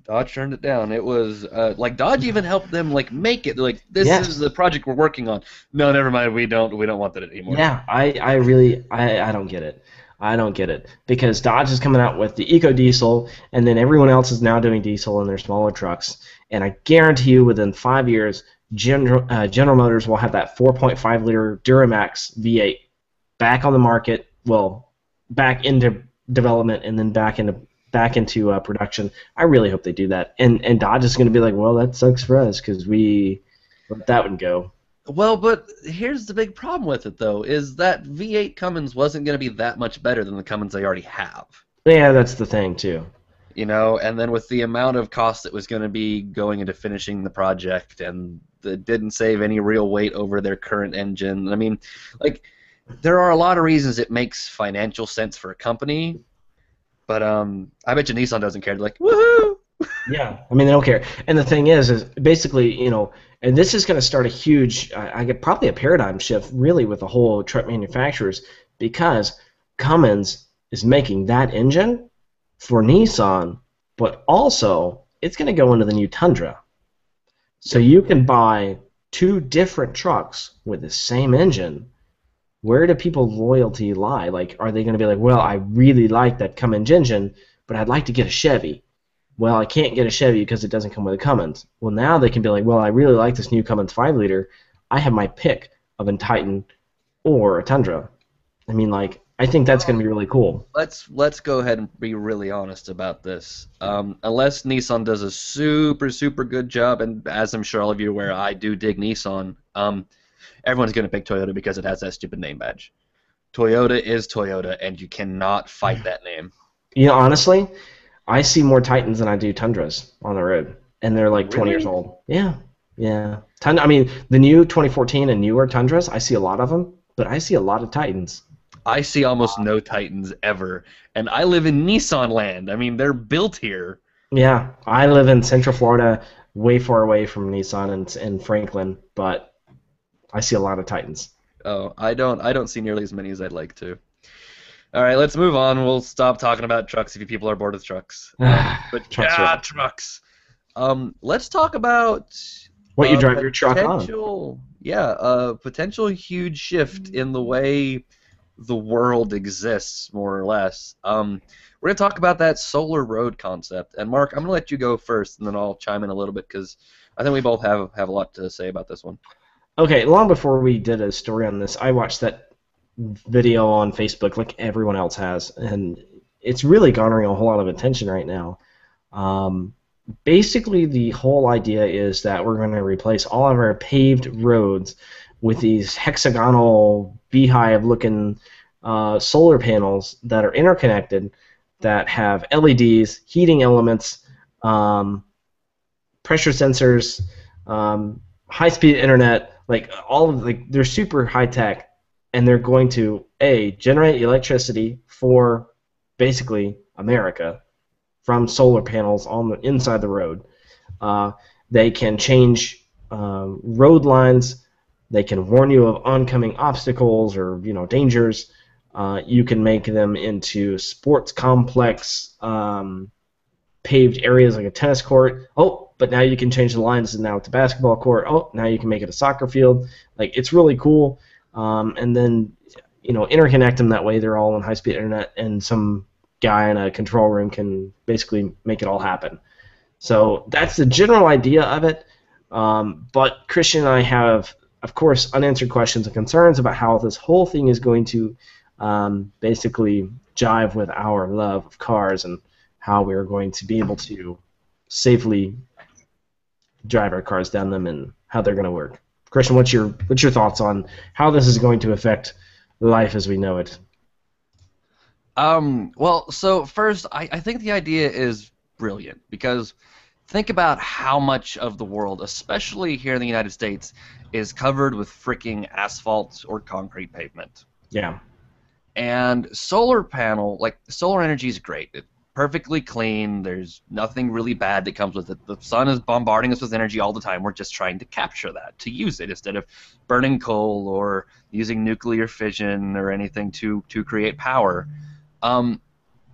Dodge turned it down. It was like Dodge even helped them like make it. Like, this is the project we're working on. No, never mind. We don't want that anymore. Yeah, I really don't get it. I don't get it because Dodge is coming out with the Eco Diesel, and then everyone else is now doing diesel in their smaller trucks. And I guarantee you, within 5 years, General Motors will have that 4.5-liter Duramax V8 back on the market. Well, back into development and then back into production. I really hope they do that. And Dodge is going to be like, well, that sucks for us because we let that one go. Well, but here's the big problem with it, though, is that V8 Cummins wasn't going to be that much better than the Cummins they already have. Yeah, that's the thing, too. You know, and then with the amount of cost that was going to be going into finishing the project, and it didn't save any real weight over their current engine. I mean, like, there are a lot of reasons it makes financial sense for a company, but I bet you Nissan doesn't care. They're like, woohoo! Yeah, I mean, they don't care. And the thing is basically, you know, and this is going to start a huge, I get probably a paradigm shift, really, with the whole truck manufacturers, because Cummins is making that engine for Nissan, but also it's going to go into the new Tundra. So you can buy two different trucks with the same engine. Where do people's loyalty lie? Like, are they going to be like, well, I really like that Cummins engine, but I'd like to get a Chevy. Well, I can't get a Chevy because it doesn't come with a Cummins. Well, now they can be like, well, I really like this new Cummins 5-liter. I have my pick of a Titan or a Tundra. I mean, like, I think that's going to be really cool. Let's go ahead and be really honest about this. Unless Nissan does a super, super good job, and as I'm sure all of you are aware, I do dig Nissan, everyone's going to pick Toyota because it has that stupid name badge. Toyota is Toyota, and you cannot fight that name. You know, honestly, I see more Titans than I do Tundras on the road, and they're like 20 years old. Yeah. Yeah. I mean, the new 2014 and newer Tundras, I see a lot of them, but I see a lot of Titans. I see almost no Titans ever, and I live in Nissan land. I mean, they're built here. Yeah, I live in Central Florida, way far away from Nissan and Franklin, but I see a lot of Titans. Oh, I don't see nearly as many as I'd like to. All right, let's move on. We'll stop talking about trucks if you people are bored with trucks. But Trucks are- trucks. Let's talk about What you drive your truck on. Potential huge shift in the way the world exists, more or less. We're going to talk about that solar road concept. And Mark, I'm going to let you go first, and then I'll chime in a little bit, because I think we both have a lot to say about this one. Okay, long before we did a story on this, I watched that video on Facebook like everyone else has, and it's really garnering a whole lot of attention right now. Basically, the whole idea is that we're going to replace all of our paved roads with these hexagonal beehive-looking solar panels that are interconnected, that have LEDs, heating elements, pressure sensors, high-speed internet, they're super high-tech, and they're going to generate electricity for basically America from solar panels on the inside the road. They can change road lines. They can warn you of oncoming obstacles or dangers. You can make them into sports complex paved areas like a tennis court. Oh, but now you can change the lines, and now it's a basketball court. Oh, now you can make it a soccer field. It's really cool. And then interconnect them that way. They're all on high-speed internet, and some guy in a control room can basically make it all happen. So that's the general idea of it. But Christian and I have, of course, unanswered questions and concerns about how this whole thing is going to basically jive with our love of cars and how we're going to be able to safely drive our cars down them and how they're going to work. Christian, what's your thoughts on how this is going to affect life as we know it? Well, so first, I think the idea is brilliant, because think about how much of the world, especially here in the United States, is covered with freaking asphalt or concrete pavement. Yeah. And solar energy is great. It's perfectly clean. There's nothing really bad that comes with it. The sun is bombarding us with energy all the time. We're just trying to capture that, to use it, instead of burning coal or using nuclear fission or anything to create power. And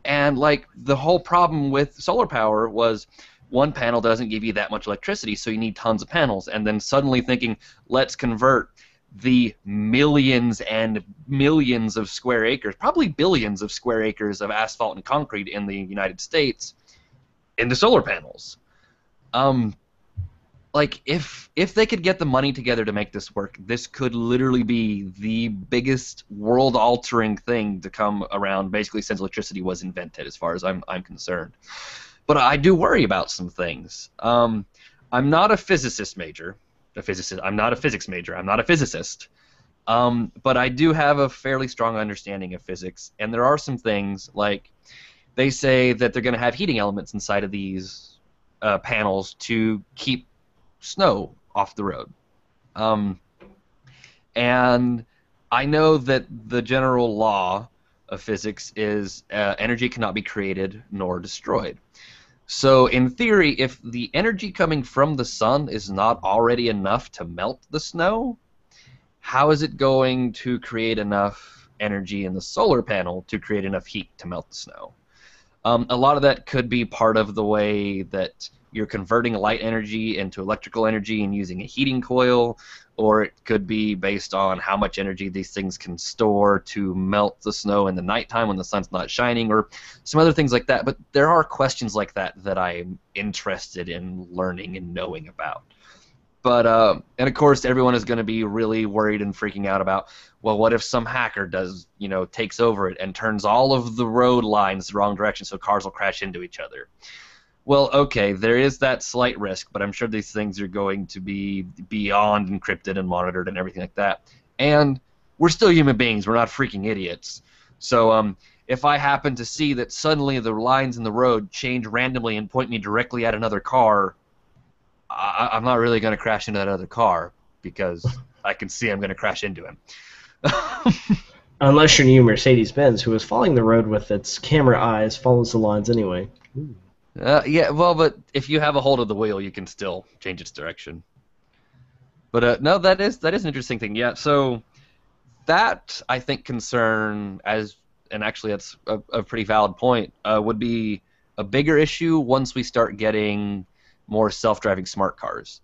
the whole problem with solar power was one panel doesn't give you that much electricity, so you need tons of panels. And then suddenly thinking, let's convert the millions and millions of square acres, probably billions of square acres of asphalt and concrete in the United States into solar panels. If they could get the money together to make this work, this could literally be the biggest world-altering thing to come around basically since electricity was invented, as far as I'm concerned. But I do worry about some things. I'm not a physicist major. I'm not a physics major. I'm not a physicist. But I do have a fairly strong understanding of physics, and there are some things, like they say that they're going to have heating elements inside of these panels to keep snow off the road. And I know that the general law of physics is energy cannot be created nor destroyed. So in theory, if the energy coming from the sun is not already enough to melt the snow, how is it going to create enough energy in the solar panel to create enough heat to melt the snow? A lot of that could be part of the way that you're converting light energy into electrical energy and using a heating coil, or it could be based on how much energy these things can store to melt the snow in the nighttime when the sun's not shining, or some other things like that. But there are questions like that that I'm interested in learning and knowing about. But and of course, everyone is going to be really worried and freaking out about, well, what if some hacker takes over it and turns all of the road lines the wrong direction so cars will crash into each other? Well, okay, there is that slight risk, but I'm sure these things are going to be beyond encrypted and monitored and everything like that. And we're still human beings. We're not freaking idiots. So if I happen to see that suddenly the lines in the road change randomly and point me directly at another car, I'm not really going to crash into that other car because I can see I'm going to crash into him. Unless your new Mercedes-Benz, who is following the road with its camera eyes, follows the lines anyway. Yeah, well, but if you have a hold of the wheel, you can still change its direction. But no, that is an interesting thing. Yeah, so that I think concern and actually that's a pretty valid point, would be a bigger issue once we start getting more self-driving smart cars.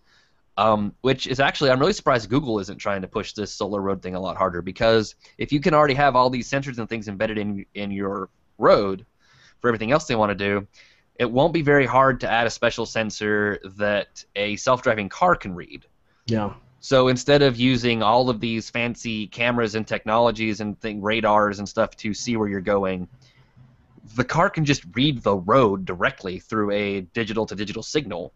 Which is actually, I'm really surprised Google isn't trying to push this solar road thing a lot harder, because if you can already have all these sensors and things embedded in your road for everything else they want to do, it won't be very hard to add a special sensor that a self-driving car can read. Yeah. So instead of using all of these fancy cameras and technologies and radars and stuff to see where you're going, the car can just read the road directly through a digital-to-digital signal.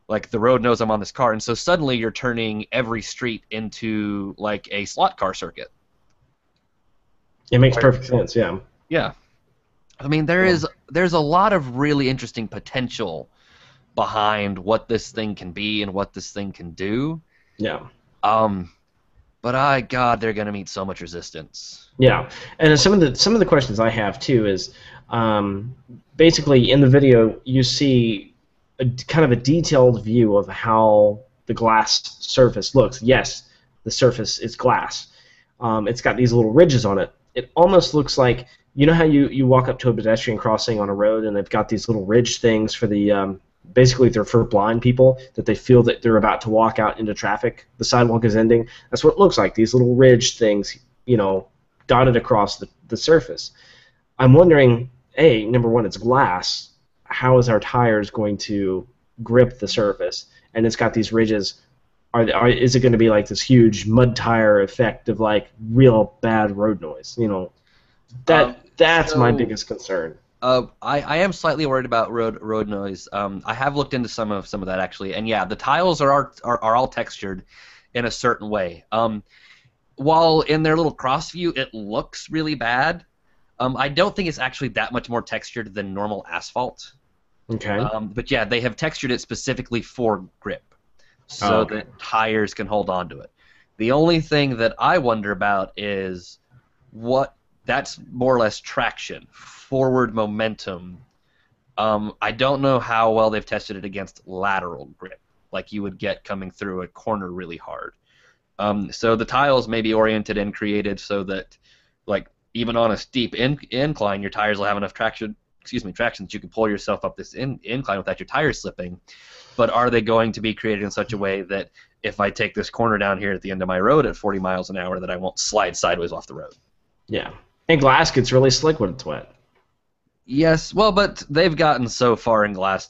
Like, the road knows I'm on this car, and so suddenly you're turning every street into, like, a slot car circuit. It makes perfect sense, yeah. Yeah. I mean, there's a lot of really interesting potential behind what this thing can be and what this thing can do. Yeah. But God, they're going to meet so much resistance. Yeah, and some of the questions I have, too, is basically in the video you see kind of a detailed view of how the glass surface looks. Yes, the surface is glass. It's got these little ridges on it. It almost looks like, you know how you walk up to a pedestrian crossing on a road and they've got these little ridge things for the basically they're for blind people, that they feel that they're about to walk out into traffic. The sidewalk is ending. That's what it looks like, these little ridge things, dotted across the surface. I'm wondering, number one, it's glass. How is our tires going to grip the surface? And it's got these ridges. Is it going to be like this huge mud tire effect of like real bad road noise? That's my biggest concern. I am slightly worried about road noise. I have looked into some of that actually, and yeah, the tiles are all textured in a certain way. While in their little cross view it looks really bad, I don't think it's actually that much more textured than normal asphalt. Okay. But yeah, they have textured it specifically for grip, so that tires can hold on to it. The only thing that I wonder about is that's more or less traction, forward momentum. I don't know how well they've tested it against lateral grip, like you would get coming through a corner really hard. So the tiles may be oriented and created so that, like, even on a steep incline, your tires will have enough traction that you can pull yourself up this incline without your tires slipping. But are they going to be created in such a way that if I take this corner down here at the end of my road at 40 miles an hour, that I won't slide sideways off the road? Yeah. And glass gets really slick when it's wet. Yes, well, but they've gotten so far in glass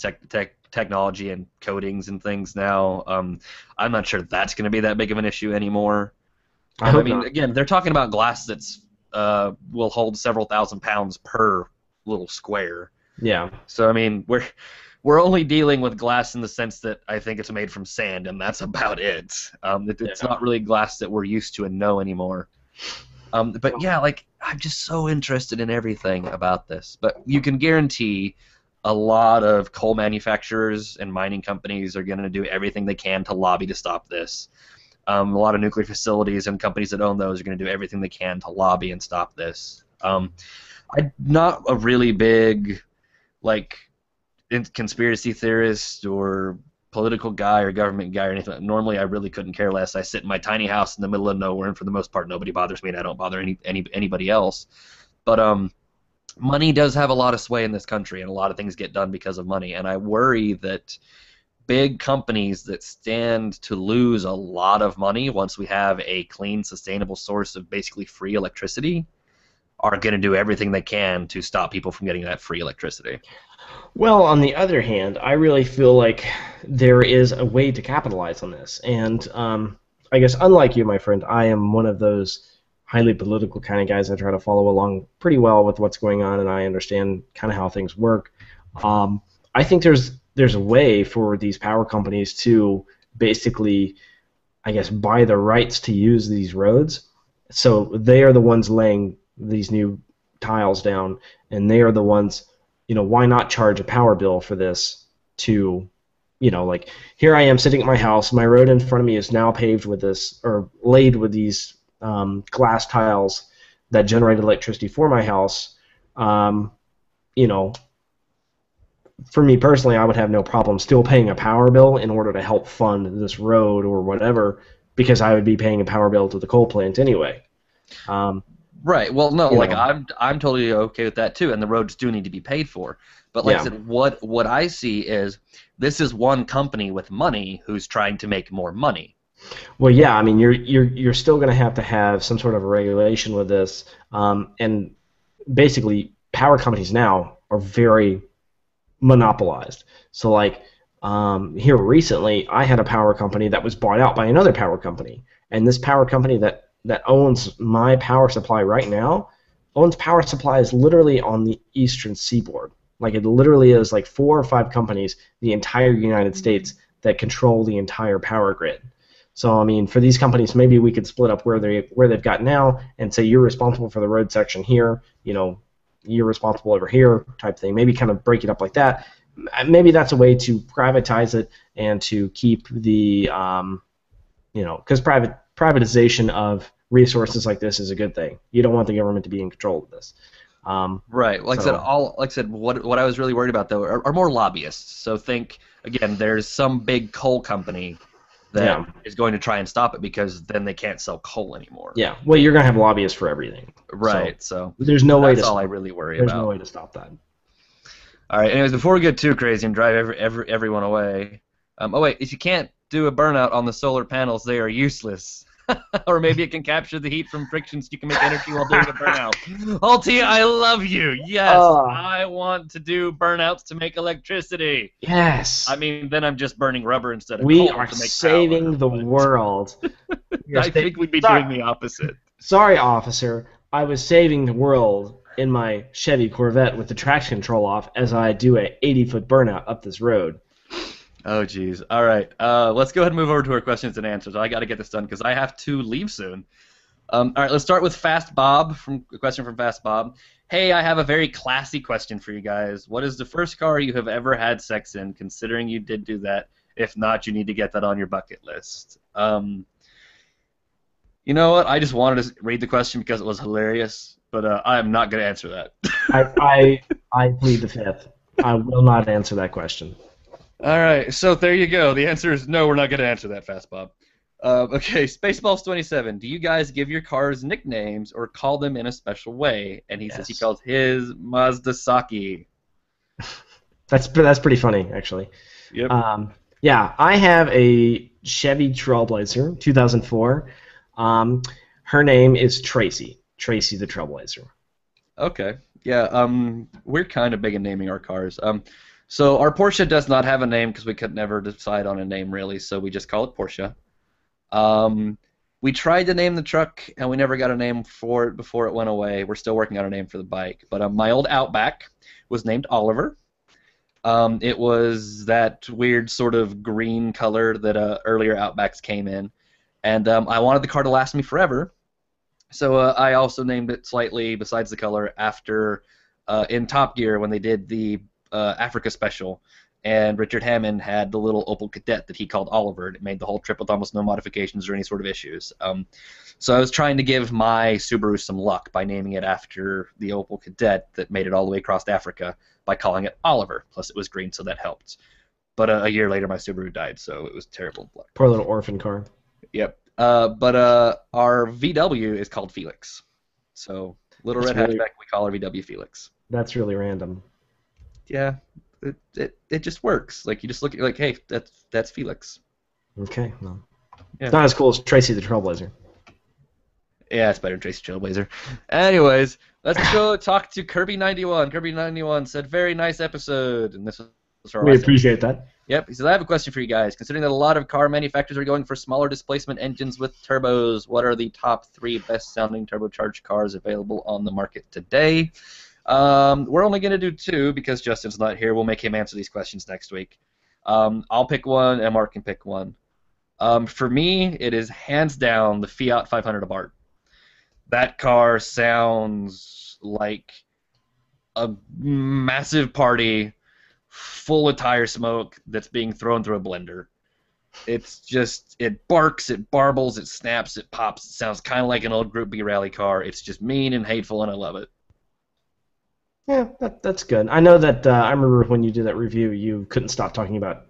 technology and coatings and things now. I'm not sure that's going to be that big of an issue anymore. I mean, not. Again, they're talking about glass that's will hold several thousand pounds per little square. Yeah. So I mean, we're only dealing with glass in the sense that I think it's made from sand, and that's about it. It's not really glass that we're used to and know anymore. But yeah, like, I'm just so interested in everything about this. But you can guarantee a lot of coal manufacturers and mining companies are going to do everything they can to lobby to stop this. A lot of nuclear facilities and companies that own those are going to do everything they can to lobby and stop this. I'm not a really big, like, conspiracy theorist or political guy or government guy or anything. Normally, I really couldn't care less. I sit in my tiny house in the middle of nowhere, and for the most part, nobody bothers me, and I don't bother anybody else. But money does have a lot of sway in this country, and a lot of things get done because of money. And I worry that big companies that stand to lose a lot of money once we have a clean, sustainable source of basically free electricity are going to do everything they can to stop people from getting that free electricity. Well, on the other hand, I really feel like there is a way to capitalize on this. And I guess, unlike you, my friend, I am one of those highly political kind of guys that try to follow along pretty well with what's going on, and I understand kind of how things work. I think there's a way for these power companies to basically, I guess, buy the rights to use these roads. So they are the ones laying these new tiles down, and they are the ones, why not charge a power bill for this to like here I am sitting at my house. My road in front of me is now paved with this, or laid with these glass tiles that generate electricity for my house. You know, for me personally, I would have no problem still paying a power bill in order to help fund this road or whatever, because I would be paying a power bill to the coal plant anyway. Right. Well, no, like know. I'm totally okay with that too, and the roads do need to be paid for. But like I said, what I see is this is one company with money who's trying to make more money. Well, yeah, I mean, you're still going to have some sort of a regulation with this, and basically, power companies now are very monopolized. So, like here recently, I had a power company that was bought out by another power company, and this power company that owns my power supply right now owns power supplies literally on the eastern seaboard. Like it literally is like 4 or 5 companies, the entire United States, that control the entire power grid. So I mean, for these companies, maybe we could split up where they've got now and say you're responsible for the road section here, you're responsible over here type thing. Maybe kind of break it up like that. Maybe that's a way to privatize it and to keep the, because privatization of resources like this is a good thing. You don't want the government to be in control of this. Right. Like I said, what I was really worried about though are more lobbyists. So think again, there's some big coal company that is going to try and stop it because then they can't sell coal anymore. Yeah. Well, you're going to have lobbyists for everything. Right. So there's no way to. That's all I really worry about. There's no way to stop that. All right. Anyways, before we get too crazy and drive everyone away. Oh wait, if you can't do a burnout on the solar panels, they are useless. Or maybe it can capture the heat from friction so you can make energy while doing a burnout. Alti, I love you. Yes, I want to do burnouts to make electricity. Yes. I mean, then I'm just burning rubber instead of we coal are to make saving power, the world. I think we'd be doing the opposite. Sorry, officer. I was saving the world in my Chevy Corvette with the traction control off as I do a 80-foot burnout up this road. Oh, geez. All right. Let's go ahead and move over to our questions and answers. I got to get this done because I have to leave soon. All right, let's start with Fast Bob. A question from Fast Bob. Hey, I have a very classy question for you guys. What is the first car you have ever had sex in, considering you did do that? If not, you need to get that on your bucket list. You know what? I just wanted to read the question because it was hilarious, but I am not going to answer that. I plead the fifth. I will not answer that question. All right, so there you go. The answer is no, we're not going to answer that, Fast Bob. Okay, Spaceballs27. Do you guys give your cars nicknames or call them in a special way? And he says he calls his Mazda Saki. That's pretty funny, actually. Yep. Yeah, I have a Chevy Trailblazer, 2004. Her name is Tracy the Trailblazer. Okay. Yeah. We're kind of big in naming our cars. So our Porsche does not have a name because we could never decide on a name really, so we just call it Porsche. We tried to name the truck and we never got a name for it before it went away. We're still working on a name for the bike. But my old Outback was named Oliver. It was that weird sort of green color that earlier Outbacks came in. And I wanted the car to last me forever. So I also named it slightly, besides the color, after in Top Gear when they did the Africa special, and Richard Hammond had the little Opel Kadett that he called Oliver, and it made the whole trip with almost no modifications or any sort of issues. So I was trying to give my Subaru some luck by naming it after the Opel Kadett that made it all the way across Africa by calling it Oliver, plus it was green, so that helped. But a year later, my Subaru died, so it was terrible luck. Poor little orphan car. Yep. But our VW is called Felix. So little red hatchback, we call our VW Felix. That's really random. Yeah, it just works. Like you just look at like, hey, that's Felix. Okay, well, yeah. It's not as cool as Tracy the Trailblazer. Yeah, it's better than Tracy Trailblazer. Anyways, let's go talk to Kirby91. Kirby91 said, "Very nice episode," and this was our We appreciate that. Yep, he says, "I have a question for you guys. Considering that a lot of car manufacturers are going for smaller displacement engines with turbos, what are the top 3 best-sounding turbocharged cars available on the market today?" We're only going to do 2 because Justin's not here. We'll make him answer these questions next week. I'll pick one, and Mark can pick one. For me, it is hands down the Fiat 500 Abarth. That car sounds like a massive party full of tire smoke that's being thrown through a blender. It's just, it barks, it barbles, it snaps, it pops. It sounds kind of like an old Group B rally car. It's just mean and hateful, and I love it. Yeah, that's good. I know that I remember when you did that review, you couldn't stop talking about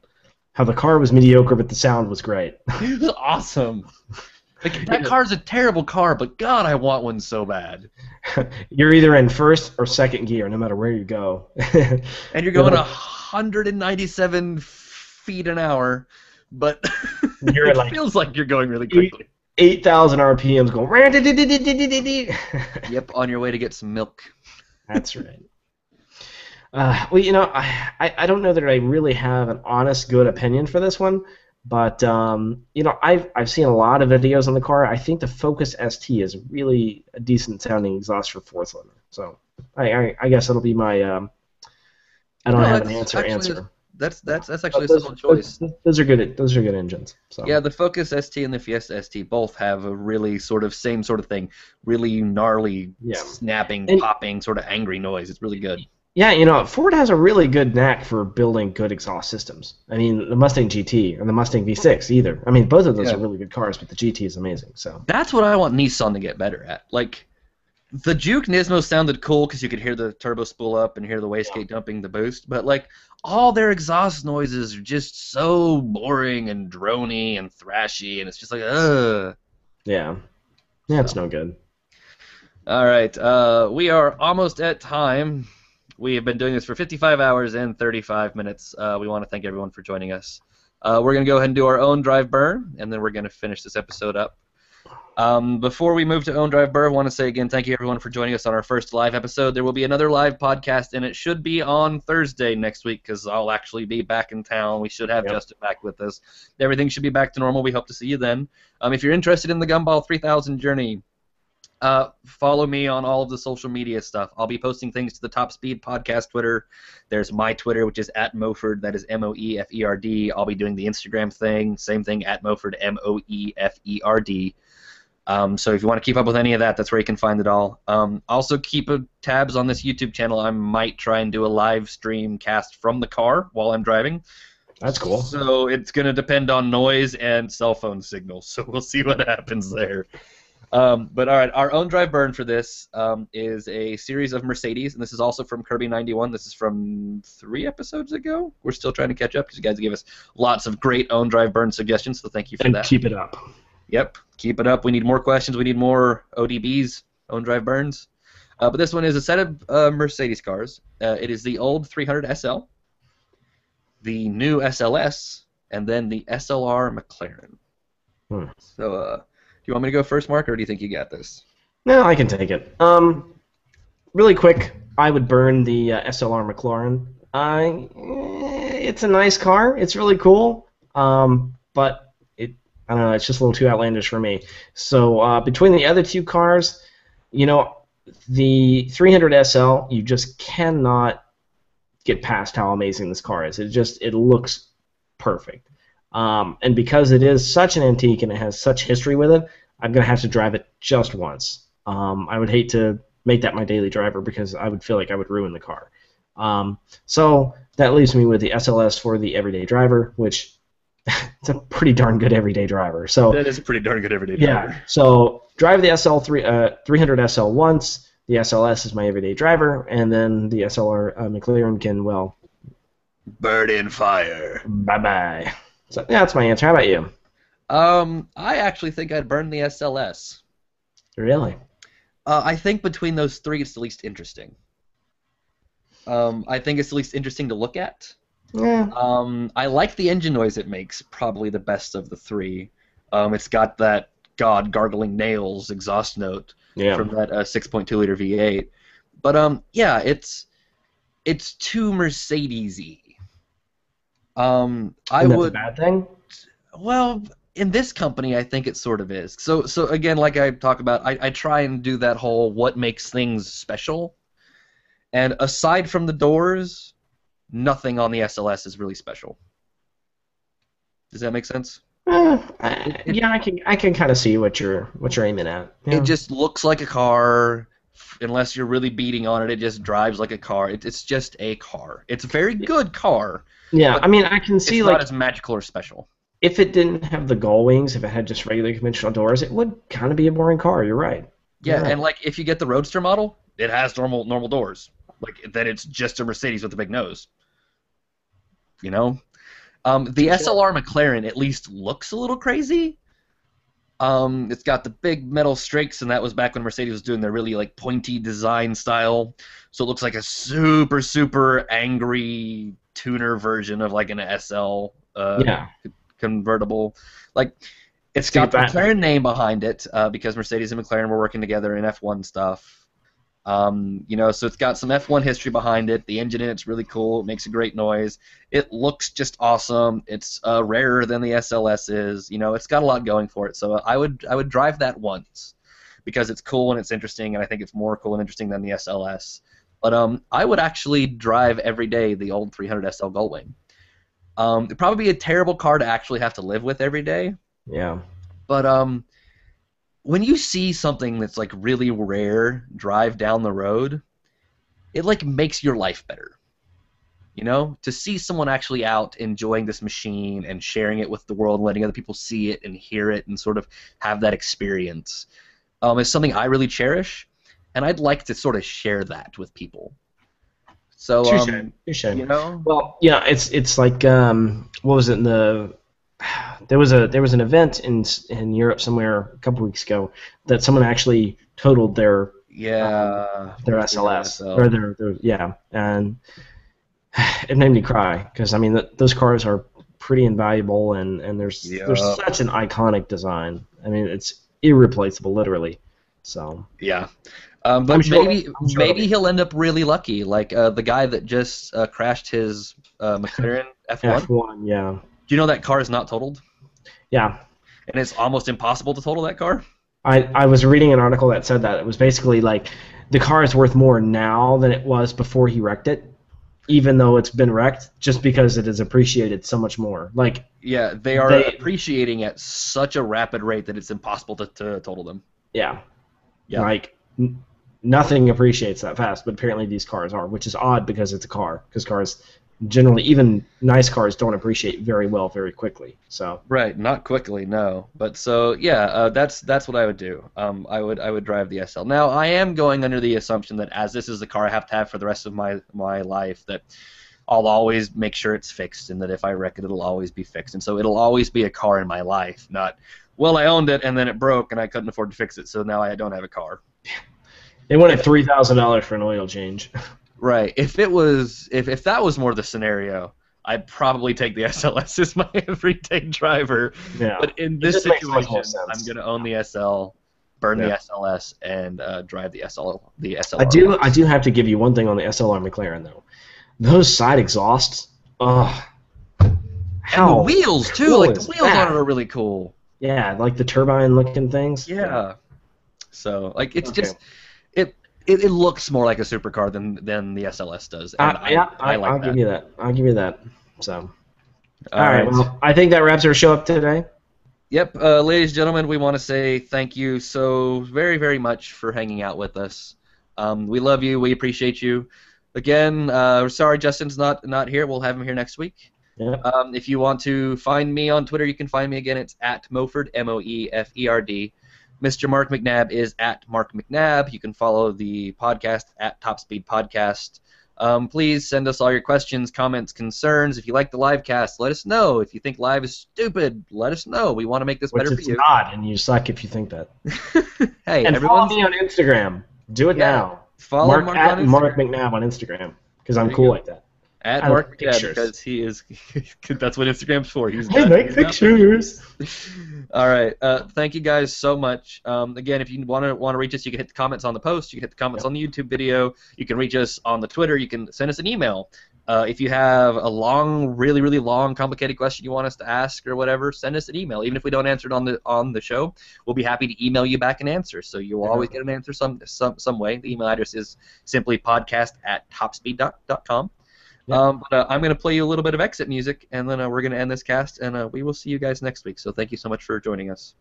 how the car was mediocre, but the sound was great. It was awesome. Like, that car's a terrible car, but God, I want one so bad. You're either in first or second gear, no matter where you go. And you're going 197 feet an hour, but You're it like feels like you're going really quickly. 8,000 RPMs going. Yep, on your way to get some milk. That's right. Well, you know, I don't know that I really have an honest, good opinion for this one, but you know, I've seen a lot of videos on the car. I think the Focus ST is really a decent sounding exhaust for fourth cylinder. So I guess that'll be my. I don't have an answer. That's actually a simple choice. Those are good. Those are good engines. So. Yeah, the Focus ST and the Fiesta ST both have a really sort of same sort of thing, really gnarly, snapping, popping, sort of angry noise. It's really good. Yeah, you know, Ford has a really good knack for building good exhaust systems. I mean, the Mustang GT and the Mustang V6 either. I mean, both of those are really good cars, but the GT is amazing. So that's what I want Nissan to get better at. Like, the Juke Nismo sounded cool because you could hear the turbo spool up and hear the wastegate dumping the boost, but like all their exhaust noises are just so boring and drony and thrashy, and it's just like, ugh. Yeah, it's no good. All right, we are almost at time. We have been doing this for 55 hours and 35 minutes. We want to thank everyone for joining us. We're going to go ahead and do our own drive burn, and then we're going to finish this episode up. Before we move to Own Drive Burr, I want to say again thank you everyone for joining us on our first live episode. There will be another live podcast, and it should be on Thursday next week because I'll actually be back in town. We should have Justin back with us. Everything should be back to normal. We hope to see you then. If you're interested in the Gumball 3000 journey, follow me on all of the social media stuff. I'll be posting things to the TopSpeed Podcast Twitter. There's my Twitter, which is @Moford. That is MOEFERD. I'll be doing the Instagram thing. Same thing, @Moford, MOEFERD. So if you want to keep up with any of that, that's where you can find it all. Also keep tabs on this YouTube channel. I might try and do a live stream cast from the car while I'm driving. That's cool. So it's going to depend on noise and cell phone signals. So we'll see what happens there. But all right, our Own Drive Burn for this is a series of Mercedes, and this is also from Kirby 91. This is from 3 episodes ago. We're still trying to catch up because you guys gave us lots of great Own Drive Burn suggestions, so thank you for that. And keep it up. Yep, keep it up. We need more questions. We need more ODBs, Own Drive Burns. But this one is a set of Mercedes cars. It is the old 300 SL, the new SLS, and then the SLR McLaren. So, do you want me to go first, Mark, or do you think you got this? No, I can take it. Really quick, I would burn the SLR McLaren. It's a nice car. It's really cool. But I don't know, it's just a little too outlandish for me. So between the other two cars, you know, the 300 SL, you just cannot get past how amazing this car is. It looks perfect. And because it is such an antique and it has such history with it, I'm going to have to drive it just once. I would hate to make that my daily driver because I would feel like I would ruin the car. So that leaves me with the SLS for the everyday driver, which it's a pretty darn good everyday driver. So that is a pretty darn good everyday driver. Yeah. So drive the 300 SL once. The SLS is my everyday driver, and then the SLR McLaren can burn in fire. Bye bye. So yeah, that's my answer. How about you? I actually think I'd burn the SLS. Really? I think between those three, it's the least interesting. I think it's the least interesting to look at. Yeah. I like the engine noise it makes, probably the best of the three. It's got that gargling nails exhaust note from that 6.2 liter V8. But yeah, it's too Mercedes-y. That's a bad thing? Well, in this company, I think it sort of is. So again, like I talk about, I try and do that whole what makes things special. And aside from the doors, nothing on the SLS is really special. Does that make sense? Yeah, I can kind of see what you're aiming at. Yeah. It just looks like a car. unless you're really beating on it, it just drives like a car. It's just a car. It's a very good car. Yeah, I mean, I can see it's like not as magical or special. if it didn't have the gull wings, if it had just regular conventional doors, it would kind of be a boring car. You're right. Yeah, and like if you get the Roadster model, it has normal doors. Like then it's just a Mercedes with a big nose. You know, the SLR McLaren at least looks a little crazy. It's got the big metal strakes, and that was back when Mercedes was doing their really like pointy design style. So it looks like a super angry tuner version of like an SL convertible. Like it's got the McLaren name behind it because Mercedes and McLaren were working together in F1 stuff. You know, so it's got some F1 history behind it. The engine in it's really cool. It makes a great noise. It looks just awesome. It's rarer than the SLS is. You know, it's got a lot going for it. So I would drive that once because it's cool and it's interesting, and I think it's more cool and interesting than the SLS. But I would actually drive every day the old 300 SL Gullwing. It'd probably be a terrible car to actually have to live with every day. Yeah. But when you see something that's like really rare drive down the road, it like makes your life better. You know, to see someone actually out enjoying this machine and sharing it with the world and letting other people see it and hear it and sort of have that experience is something I really cherish, and I'd like to sort of share that with people. So, Touche. You know, well, yeah, it's like what was it? There was an event in Europe somewhere a couple weeks ago that someone actually totaled their SLS or their and it made me cry because I mean those cars are pretty invaluable and there's such an iconic design. I mean it's irreplaceable literally. So yeah. But maybe he'll end up really lucky, like the guy that just crashed his McLaren F1. F1, yeah. Do you know that car is not totaled? Yeah. And it's almost impossible to total that car? I was reading an article that said that. It was basically like the car is worth more now than it was before he wrecked it, even though it's been wrecked, just because it is appreciated so much more. Like yeah, they are appreciating at such a rapid rate that it's impossible to total them. Yeah. Like nothing appreciates that fast, but apparently these cars are, which is odd because it's a car. Because cars generally, even nice cars, don't appreciate very well very quickly. So right, not quickly, no. But so yeah, that's what I would do. I would drive the SL. Now I am going under the assumption that as this is the car I have to have for the rest of my life, that I'll always make sure it's fixed, and that if I wreck it, it'll always be fixed. And so it'll always be a car in my life, not well I owned it and then it broke and I couldn't afford to fix it, so now I don't have a car. They wanted $3,000 for an oil change. Right. If that was more the scenario, I'd probably take the SLS as my everyday driver. Yeah. But in this situation, I'm going to own the SL, burn the SLS, and drive the SLR. I do have to give you one thing on the SLR McLaren though. Those side exhausts, and the wheels too. Like the wheels on it are really cool. Yeah, like the turbine-looking things. Yeah. So like it's just it looks more like a supercar than the SLS does. And I like I'll that. give you that. I'll give you that. So. All right. Well, I think that wraps our show up today. Yep. Ladies and gentlemen, we want to say thank you so very, very much for hanging out with us. We love you. We appreciate you. Again, we're sorry Justin's not here. We'll have him here next week. Yep. If you want to find me on Twitter, you can find me again. It's @Moferd, MOEFERD. Mr. Mark McNabb is @MarkMcNabb. You can follow the podcast @TopSpeed Podcast. Please send us all your questions, comments, concerns. If you like the live cast, let us know. If you think live is stupid, let us know. We want to make this better for you. It's not, and you suck if you think that. Hey, and follow me on Instagram. Do it now. Follow Mark McNabb on Instagram because I'm cool like that. Mark McNabb because he is. That's what Instagram's for. I make pictures. All right. Thank you guys so much. Again, if you want to reach us, you can hit the comments on the post. You can hit the comments on the YouTube video. You can reach us on the Twitter. You can send us an email. If you have a long, really, really long, complicated question you want us to ask or whatever, send us an email. Even if we don't answer it on the show, we'll be happy to email you back an answer. So you'll always get an answer some way. The email address is simply podcast@topspeed.com. But I'm going to play you a little bit of exit music, and then we're going to end this cast, and we will see you guys next week. So thank you so much for joining us.